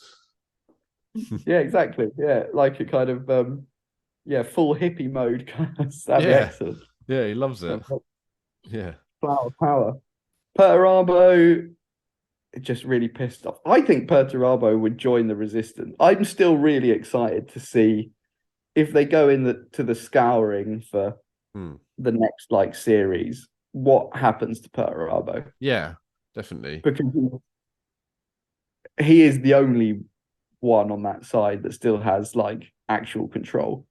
Speaker 2: Yeah, exactly. Yeah, like a kind of full hippie mode kind of. That'd be
Speaker 1: Yeah.
Speaker 2: excellent.
Speaker 1: Yeah, he loves it. Yeah.
Speaker 2: Flower power. Perturabo just really pissed off. I think Perturabo would join the Resistance. I'm still really excited to see if they go to the scouring for the next like series, what happens to Perturabo.
Speaker 1: Yeah, definitely.
Speaker 2: Because he is the only one on that side that still has like actual control.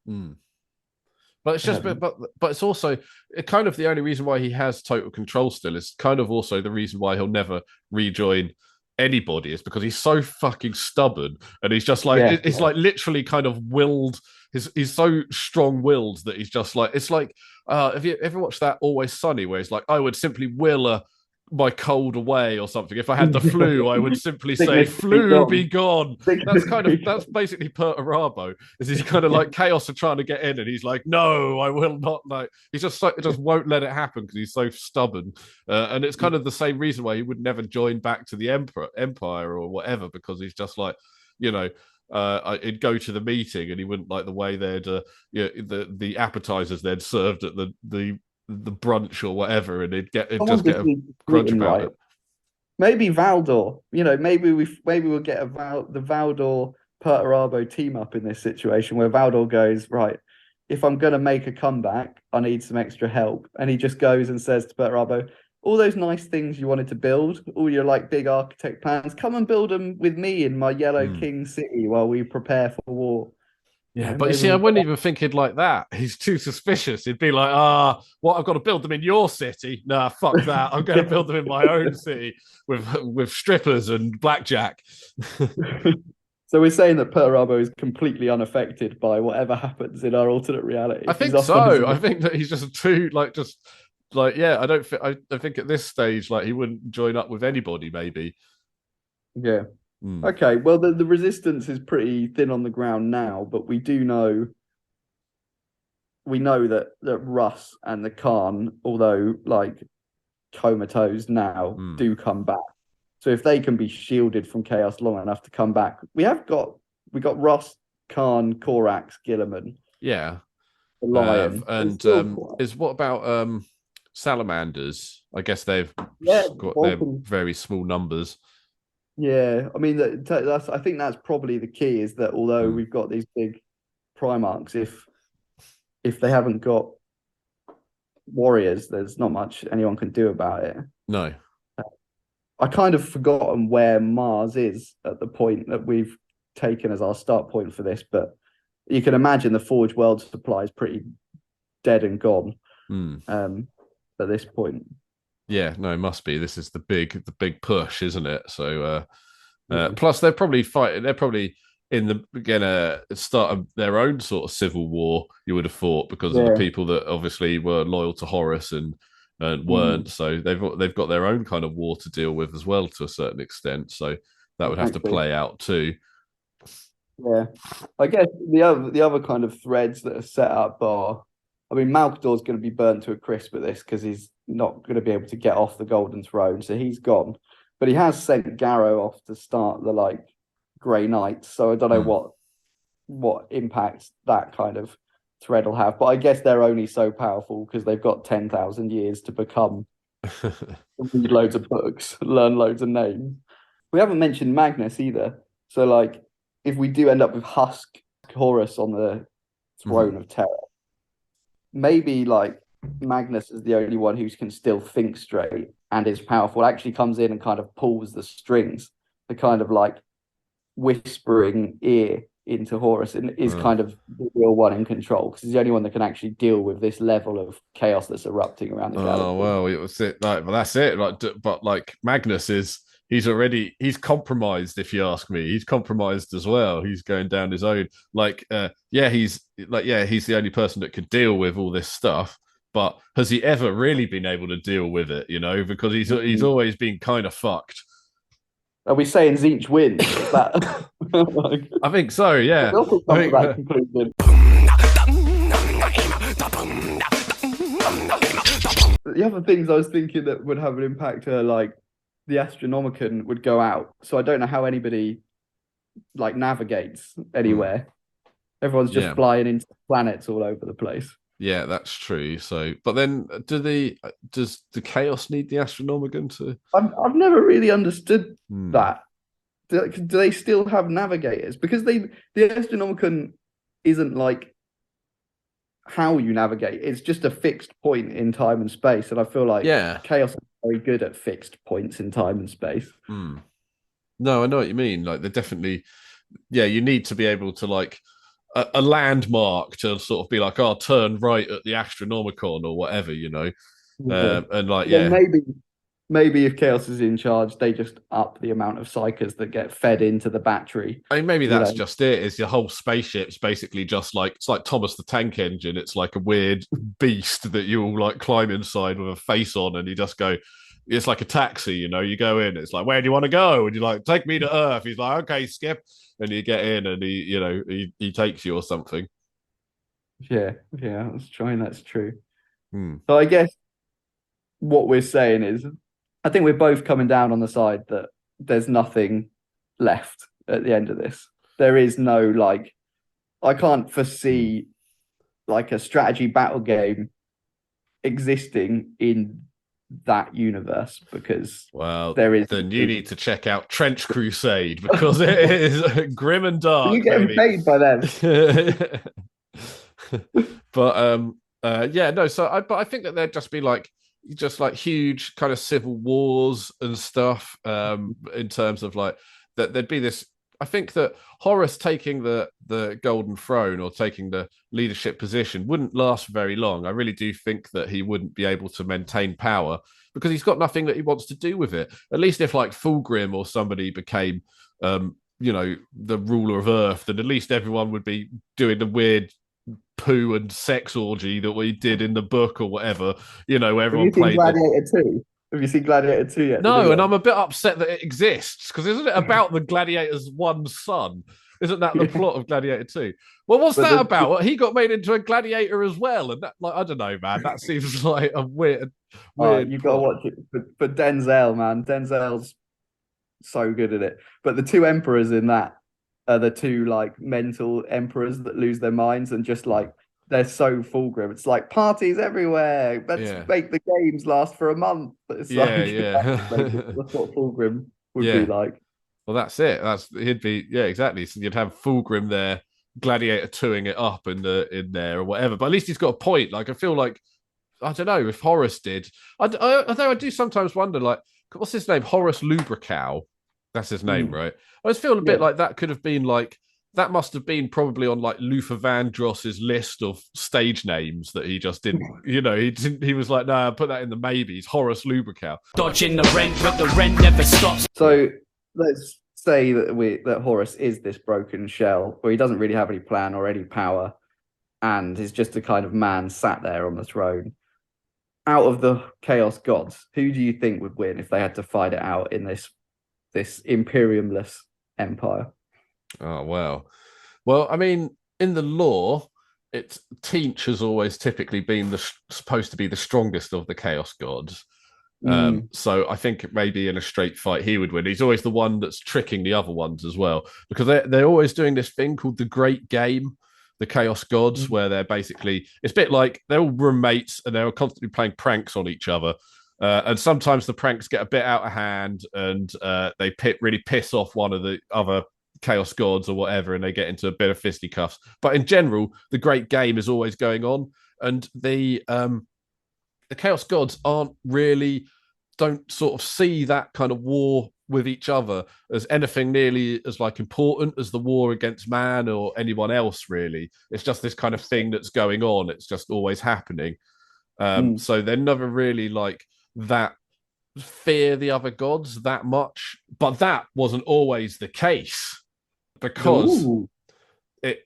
Speaker 1: But it's just, but it's also kind of the only reason why he has total control still is kind of also the reason why he'll never rejoin anybody is because he's so fucking stubborn and he's just like it's like literally kind of willed. He's so strong-willed that he's just like it's like. Have you ever watched that Always Sunny where he's like, I would simply will my cold away or something. If I had the flu, I would simply say, "Flu, be gone." That's basically Perturabo. Is he's kind of like Chaos are trying to get in, and he's like, "No, I will not." Like he just won't let it happen because he's so stubborn. And it's kind of the same reason why he would never join back to the Empire or whatever because he's just like, you know. He'd go to the meeting and he wouldn't like the way they'd the appetizers they'd served at the brunch or whatever, and he'd get a grudge about it.
Speaker 2: Maybe Valdor, maybe we'll get the Valdor Perturabo team up in this situation where Valdor goes, right, if I'm gonna make a comeback, I need some extra help, and he just goes and says to Perturabo, all those nice things you wanted to build, all your like big architect plans, come and build them with me in my Yellow King City while we prepare for war.
Speaker 1: Yeah, but you see, I wouldn't even think he'd like that. He's too suspicious. He'd be like, what, I've got to build them in your city? Nah, fuck that. I'm going to build them in my own city with strippers and blackjack.
Speaker 2: So we're saying that Perturabo is completely unaffected by whatever happens in our alternate reality.
Speaker 1: I think so. I think that he's just too, I think at this stage, like, he wouldn't join up with anybody, maybe.
Speaker 2: Yeah. Okay, well, the resistance is pretty thin on the ground now, but we know that Russ and the Khan, although like comatose now, do come back. So if they can be shielded from chaos long enough to come back, we got Russ, Khan, Korax, Gilliman.
Speaker 1: Yeah.
Speaker 2: The Lion.
Speaker 1: What about salamanders? I guess they've got their very small numbers.
Speaker 2: Yeah, I mean I think that's probably the key is that although we've got these big Primarchs, if they haven't got warriors, there's not much anyone can do about it.
Speaker 1: No.
Speaker 2: I kind of forgotten where Mars is at the point that we've taken as our start point for this, but you can imagine the Forge World supply is pretty dead and gone at this point. Yeah,
Speaker 1: no, it must be. This is the big push, isn't it? So, plus they're probably fighting. They're probably gonna start their own sort of civil war. You would have thought because of the people that obviously were loyal to Horus and weren't. So they've got their own kind of war to deal with as well to a certain extent. So that would have to play out too.
Speaker 2: Yeah, I guess the other kind of threads that are set up are. I mean, Malkador's going to be burnt to a crisp at this because he's not going to be able to get off the Golden Throne, so he's gone. But he has sent Garrow off to start the Grey Knights, so I don't know what impact that kind of thread will have. But I guess they're only so powerful because they've got 10,000 years to become, read loads of books, learn loads of names. We haven't mentioned Magnus either. So, if we do end up with Husk Horus on the throne of terror, maybe Magnus is the only one who can still think straight and is powerful, actually comes in and kind of pulls the strings, the kind of whispering ear into Horus, and is kind of the real one in control because he's the only one that can actually deal with this level of chaos that's erupting around the galaxy.
Speaker 1: Oh well, it was it. Well, that's it. But Magnus is. He's compromised, if you ask me. He's compromised as well. He's going down his own. He's the only person that could deal with all this stuff. But has he ever really been able to deal with it? Because he's always been kind of fucked.
Speaker 2: Are we saying Zinch wins? Is that like,
Speaker 1: I think so. Yeah.
Speaker 2: we'll come
Speaker 1: I
Speaker 2: to
Speaker 1: think
Speaker 2: that conclusion. The other things I was thinking that would have an impact are like the Astronomicon would go out. So I don't know how anybody like navigates anywhere. Everyone's just flying into planets all over the place.
Speaker 1: Yeah, that's true. So, but then does the Chaos need the Astronomicon to?
Speaker 2: I've never really understood that. Do they still have navigators? Because the Astronomicon isn't like how you navigate. It's just a fixed point in time and space. And I feel like Chaos is very good at fixed points in time and space.
Speaker 1: No, I know what you mean. Like they're definitely, you need to be able to like a landmark to sort of be like, oh, turn right at the Astronomicon or whatever, you know. And like,
Speaker 2: maybe if Chaos is in charge, they just up the amount of psychers that get fed into the battery.
Speaker 1: I mean, maybe that's just it. Is your whole spaceship's basically just like, it's like Thomas the Tank Engine. It's like a weird beast that you all like climb inside with a face on, and you just go. It's like a taxi, you know. You go in. It's like, where do you want to go? And you're like, take me to Earth. He's like, okay, Skip. And you get in, and he takes you or something.
Speaker 2: Yeah, that's true. That's true. So I guess what we're saying is, I think we're both coming down on the side that there's nothing left at the end of this. There is no like, I can't foresee like a strategy battle game existing in that universe because there is.
Speaker 1: Then you need to check out Trench Crusade because it is grim and dark.
Speaker 2: Are you getting paid by them?
Speaker 1: But no. So I think that there'd just be like huge kind of civil wars and stuff. In terms of like that, there'd be this. I think that Horus taking the Golden Throne or taking the leadership position wouldn't last very long. I really do think that he wouldn't be able to maintain power because he's got nothing that he wants to do with it. At least if like Fulgrim or somebody became, the ruler of Earth, then at least everyone would be doing the weird poo and sex orgy that we did in the book or whatever. You know, where everyone played
Speaker 2: Gladiator 2. Have you seen Gladiator 2 yet?
Speaker 1: No, and I'm a bit upset that it exists because isn't it about the Gladiator's one son? Isn't that the plot of Gladiator 2? Well, what's that about? He got made into a gladiator as well, and that, like, I don't know, man. That seems like a weird.
Speaker 2: You got to watch it for Denzel, man. Denzel's so good at it. But the two emperors in that are the two like mental emperors that lose their minds and just like. They're so Fulgrim. It's like parties everywhere. Let's make the games last for a month. It's that's what Fulgrim would be like.
Speaker 1: Well, that's it. He'd be exactly. So you'd have Fulgrim there, Gladiator 2ing it up in there or whatever. But at least he's got a point. Like I feel like I don't know if Horus did. Although I do sometimes wonder, like what's his name? Horus Luperical. That's his name, right? I just feel a bit like that could have been like. That must have been probably on like Luther Vandross's list of stage names that he just didn't, he was like, no, put that in the maybes. Horus Luperical.
Speaker 5: Dodging the rent, but the rent never stops.
Speaker 2: So let's say that Horus is this broken shell where he doesn't really have any plan or any power and is just a kind of man sat there on the throne. Out of the Chaos Gods, who do you think would win if they had to fight it out in this imperiumless empire?
Speaker 1: Oh, well, I mean, in the lore, Teach has always typically been supposed to be the strongest of the Chaos Gods. So I think maybe in a straight fight he would win. He's always the one that's tricking the other ones as well because they're always doing this thing called the Great Game, the Chaos Gods, where they're basically it's a bit like they're all roommates and they're constantly playing pranks on each other. And sometimes the pranks get a bit out of hand and they really piss off one of the other Chaos Gods or whatever, and they get into a bit of fisticuffs. But in general, the Great Game is always going on, and the Chaos Gods don't sort of see that kind of war with each other as anything nearly as like important as the war against man or anyone else. Really, it's just this kind of thing that's going on. It's just always happening. So they're never really like that. Fear the other gods that much, but that wasn't always the case. Because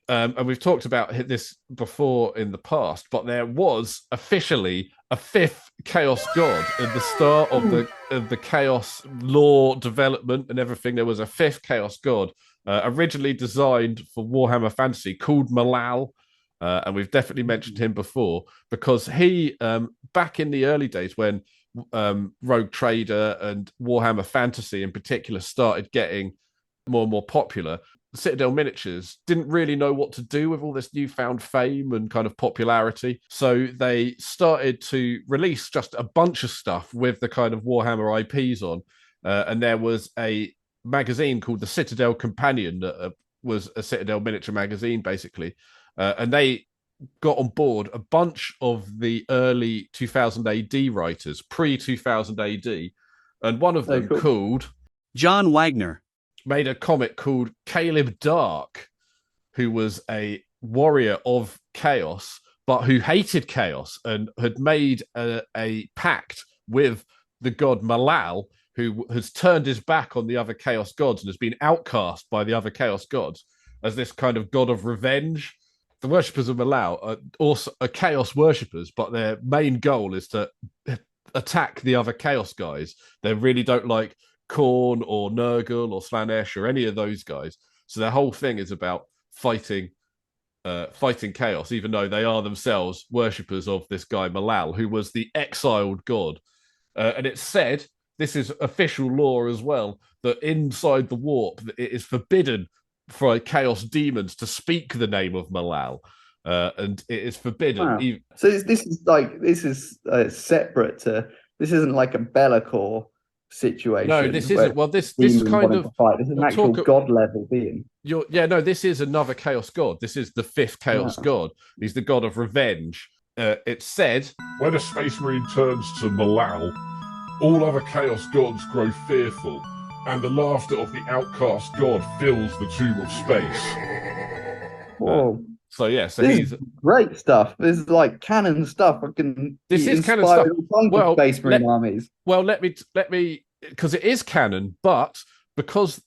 Speaker 1: and we've talked about this before in the past, but there was officially a fifth Chaos God at the start of the Chaos lore development and everything. There was a fifth Chaos God, originally designed for Warhammer Fantasy, called Malal. And we've definitely mentioned him before because he, back in the early days when Rogue Trader and Warhammer Fantasy in particular started getting more and more popular, Citadel Miniatures didn't really know what to do with all this newfound fame and kind of popularity. So they started to release just a bunch of stuff with the kind of Warhammer IPs on. And there was a magazine called the Citadel Companion that was a Citadel miniature magazine, basically. And they got on board a bunch of the early 2000 AD writers, pre-2000 AD. And one of them called
Speaker 6: John Wagner
Speaker 1: made a comic called Caleb Dark, who was a warrior of chaos, but who hated chaos and had made a pact with the god Malal, who has turned his back on the other chaos gods and has been outcast by the other chaos gods as this kind of god of revenge. The worshippers of Malal are also chaos worshippers, but their main goal is to attack the other chaos guys. They really don't like Khorne or Nurgle or Slanesh or any of those guys. So their whole thing is about fighting chaos, even though they are themselves worshippers of this guy Malal, who was the exiled god. And it's said, this is official lore as well, that inside the warp, it is forbidden for chaos demons to speak the name of Malal. And it is forbidden.
Speaker 2: Wow. So this is separate to, this isn't like a Be'lakor situation.
Speaker 1: No, this isn't. Well, this kind of
Speaker 2: this is an actual god level being.
Speaker 1: This is another chaos god. This is the fifth chaos god. He's the god of revenge. It's said,
Speaker 7: when a space marine turns to Malal, all other chaos gods grow fearful, and the laughter of the outcast god fills the tomb of space.
Speaker 2: Whoa.
Speaker 1: So
Speaker 2: this is great stuff. This is like canon stuff.
Speaker 1: This is canon stuff.
Speaker 2: Well, Space Marine armies.
Speaker 1: Well, let me, because it is canon, but because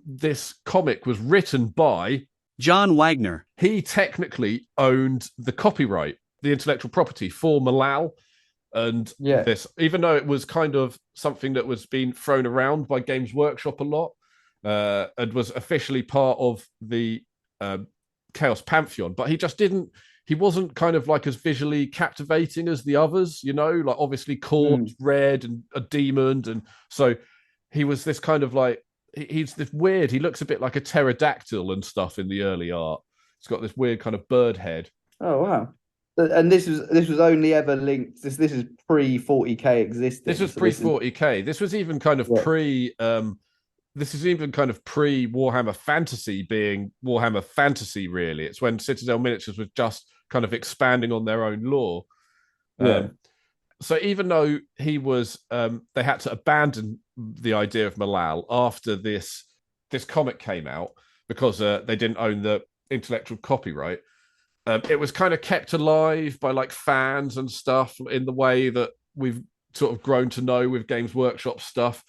Speaker 1: this comic was written by
Speaker 6: John Wagner,
Speaker 1: he technically owned the copyright, the intellectual property for Malal, and this, even though it was kind of something that was being thrown around by Games Workshop a lot, and was officially part of the Chaos Pantheon, but he wasn't kind of like as visually captivating as the others, like obviously Khorne's red and a demon, and so he was this kind of like, he's this weird, he looks a bit like a pterodactyl and stuff in the early art. He's got this weird kind of bird head.
Speaker 2: Oh wow. And this was only ever linked, this is pre 40k existence.
Speaker 1: This was pre 40k. This was even kind of this is even kind of pre Warhammer Fantasy being Warhammer Fantasy, really. It's when Citadel Miniatures was just kind of expanding on their own lore. So even though he was, they had to abandon the idea of Malal after this comic came out because they didn't own the intellectual copyright. It was kind of kept alive by like fans and stuff in the way that we've sort of grown to know with Games Workshop stuff.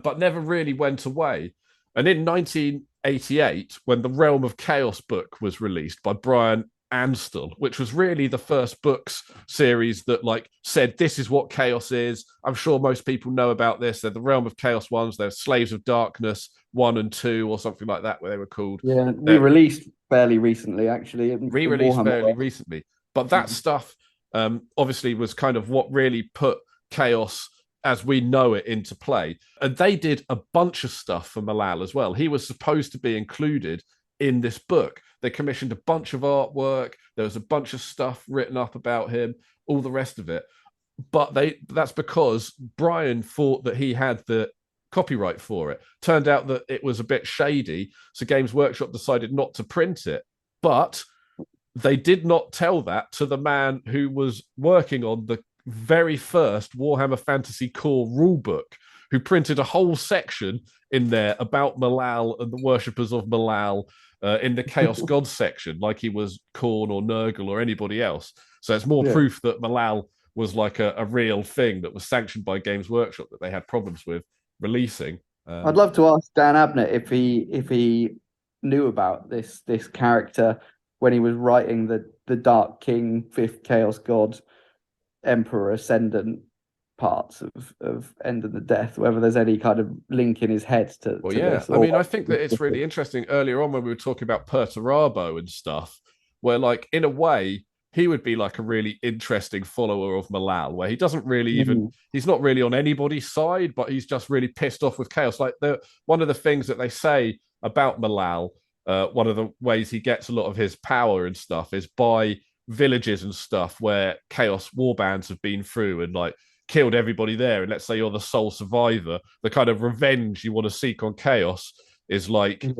Speaker 1: But never really went away. And in 1988, when the Realm of Chaos book was released by Brian Anstel, which was really the first books series that like said, this is what chaos is. I'm sure most people know about this. They're the Realm of Chaos ones. They're Slaves of Darkness 1 and 2 or something like that, where they were called.
Speaker 2: Yeah, re-released fairly recently, actually.
Speaker 1: Re-released fairly recently. But that stuff obviously was kind of what really put chaos as we know it into play. And they did a bunch of stuff for Malal as well. He was supposed to be included in this book. They commissioned a bunch of artwork. There was a bunch of stuff written up about him, all the rest of it. But that's because Brian thought that he had the copyright for it. Turned out that it was a bit shady, so Games Workshop decided not to print it. But they did not tell that to the man who was working on the very first Warhammer Fantasy Core rulebook, who printed a whole section in there about Malal and the worshippers of Malal in the Chaos Gods section, like he was Khorne or Nurgle or anybody else. So it's more proof that Malal was like a real thing that was sanctioned by Games Workshop that they had problems with releasing.
Speaker 2: I'd love to ask Dan Abnett if he knew about this character when he was writing the Dark King, Fifth Chaos God, Emperor Ascendant parts of End of the Death, whether there's any kind of link in his head to this.
Speaker 1: I mean, I think that it's really interesting earlier on when we were talking about Perturabo and stuff, where like in a way he would be like a really interesting follower of Malal, where he doesn't really even he's not really on anybody's side, but he's just really pissed off with chaos. Like one of the things that they say about Malal, one of the ways he gets a lot of his power and stuff is by villages and stuff where chaos warbands have been through and like killed everybody there, and let's say you're the sole survivor, the kind of revenge you want to seek on chaos is like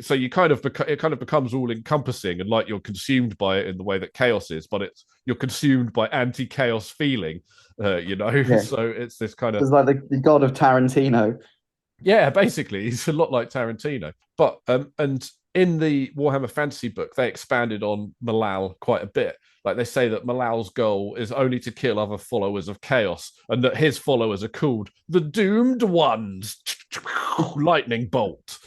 Speaker 1: so you kind of it kind of becomes all encompassing, and like you're consumed by it in the way that chaos is, but you're consumed by anti-chaos feeling, so it's this kind of,
Speaker 2: it's like the god of Tarantino.
Speaker 1: Yeah, basically he's a lot like Tarantino. But and in the Warhammer Fantasy book they expanded on Malal quite a bit. Like they say that Malal's goal is only to kill other followers of chaos, and that his followers are called the Doomed Ones. Lightning bolt.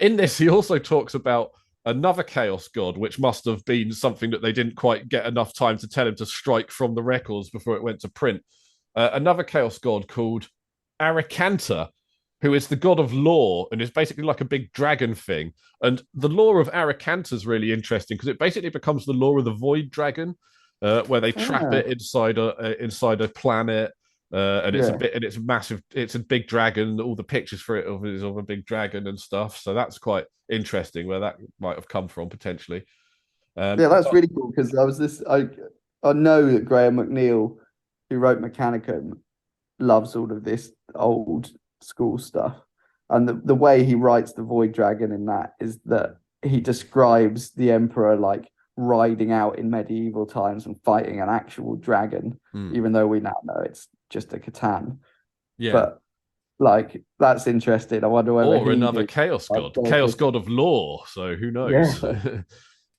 Speaker 1: In this, he also talks about another chaos god, which must have been something that they didn't quite get enough time to tell him to strike from the records before it went to print. Another chaos god called Aracanta, who is the god of law and is basically like a big dragon thing. And the lore of Aracanta is really interesting because it basically becomes the lore of the Void Dragon, where they trap it inside a planet, and it's massive. It's a big dragon. All the pictures for it is of a big dragon and stuff. So that's quite interesting where that might have come from potentially.
Speaker 2: That's really cool because I know that Graham McNeil, who wrote Mechanicum, loves all of this old school stuff, and the way he writes the Void Dragon in that is that he describes the Emperor like riding out in medieval times and fighting an actual dragon, even though we now know it's just a Catan. But like that's interesting. I wonder whether
Speaker 1: or another chaos god of law. So who knows? So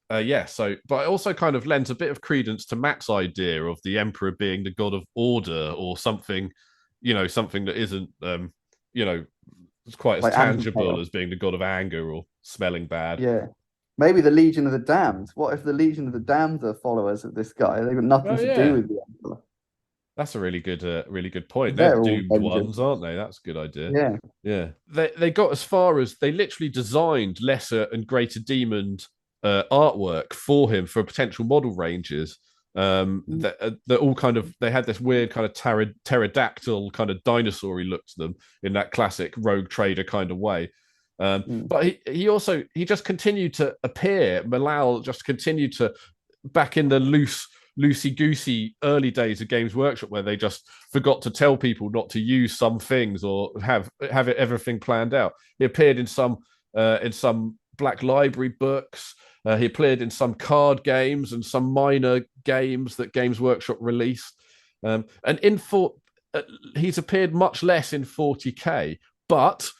Speaker 1: but it also kind of lends a bit of credence to Matt's idea of the Emperor being the god of order or something, something that isn't it's quite as like tangible as being the god of anger or smelling bad.
Speaker 2: Maybe the Legion of the Damned. What if the Legion of the Damned are followers of this guy? They've got nothing to do with the Emperor.
Speaker 1: That's a really good point. They're doomed ones, aren't they? That's a good idea. Yeah. They got as far as they literally designed lesser and greater demon artwork for him for potential model ranges. They're all kind of, they had this weird kind of pterodactyl kind of dinosaur-y look to them in that classic rogue trader kind of way. But he just continued to appear. Malal just continued to, back in the loosey-goosey early days of Games Workshop, where they just forgot to tell people not to use some things or have everything planned out. He appeared in some Black Library books. He appeared in some card games and some minor games that Games Workshop released. And he's appeared much less in 40k, but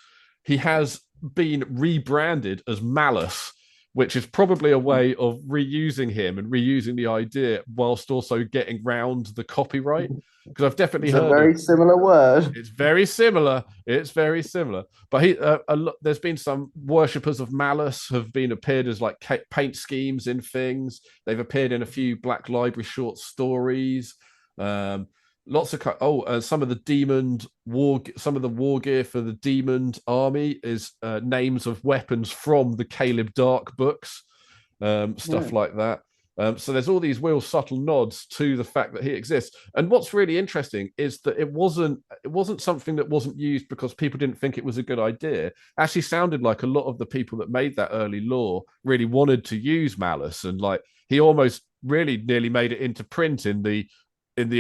Speaker 1: he has been rebranded as Malice, which is probably a way of reusing him and reusing the idea whilst also getting round the copyright. Because I've definitely heard
Speaker 2: a very similar word.
Speaker 1: It's very similar. But there's been some worshippers of Malice have appeared as like paint schemes in things. They've appeared in a few Black Library short stories. Lots of some of the war gear for the Demon Army is names of weapons from the Caleb Dark books, stuff like that. So there's all these real subtle nods to the fact that he exists. And what's really interesting is that it wasn't something that wasn't used because people didn't think it was a good idea. It actually sounded like a lot of the people that made that early lore really wanted to use Malice, and like he almost really nearly made it into print in the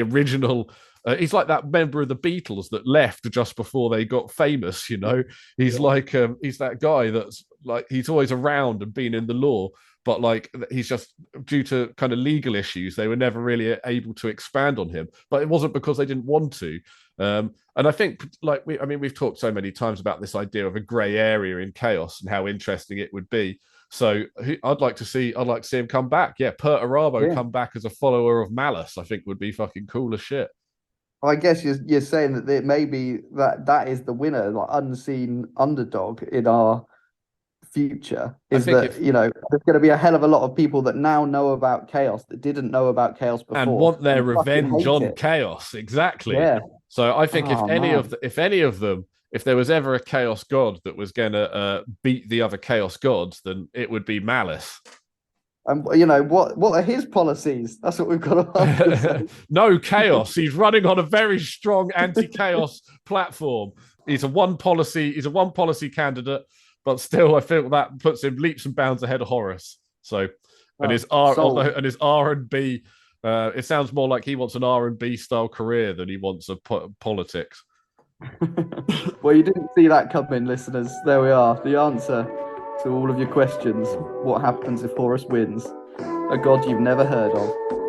Speaker 1: original. He's like that member of the Beatles that left just before they got famous. He's like he's that guy that's like he's always around and been in the lore, but like he's just, due to kind of legal issues, they were never really able to expand on him. But it wasn't because they didn't want to. And I think we've talked so many times about this idea of a grey area in chaos and how interesting it would be. So I'd like to see him come back. Yeah, Perturabo come back as a follower of Malice, I think would be fucking cool as shit.
Speaker 2: I guess you're saying that maybe that is the winner, like unseen underdog in our future is that there's going to be a hell of a lot of people that now know about chaos that didn't know about chaos before
Speaker 1: and want their
Speaker 2: and fucking
Speaker 1: revenge
Speaker 2: hate
Speaker 1: on
Speaker 2: it.
Speaker 1: chaos. Exactly.
Speaker 2: Yeah.
Speaker 1: So I think
Speaker 2: Oh,
Speaker 1: if any of them, if there was ever a chaos god that was going to beat the other chaos gods, then it would be Malice.
Speaker 2: And what are his policies? That's what we've got to ask ourselves.
Speaker 1: No chaos. He's running on a very strong anti-chaos platform. He's a one policy candidate, but still, I feel that puts him leaps and bounds ahead of Horus. So, and his R&B, it sounds more like he wants an R&B style career than he wants a politics.
Speaker 2: Well, you didn't see that coming, listeners. There we are. The answer to all of your questions. What happens if Horus wins? A god you've never heard of.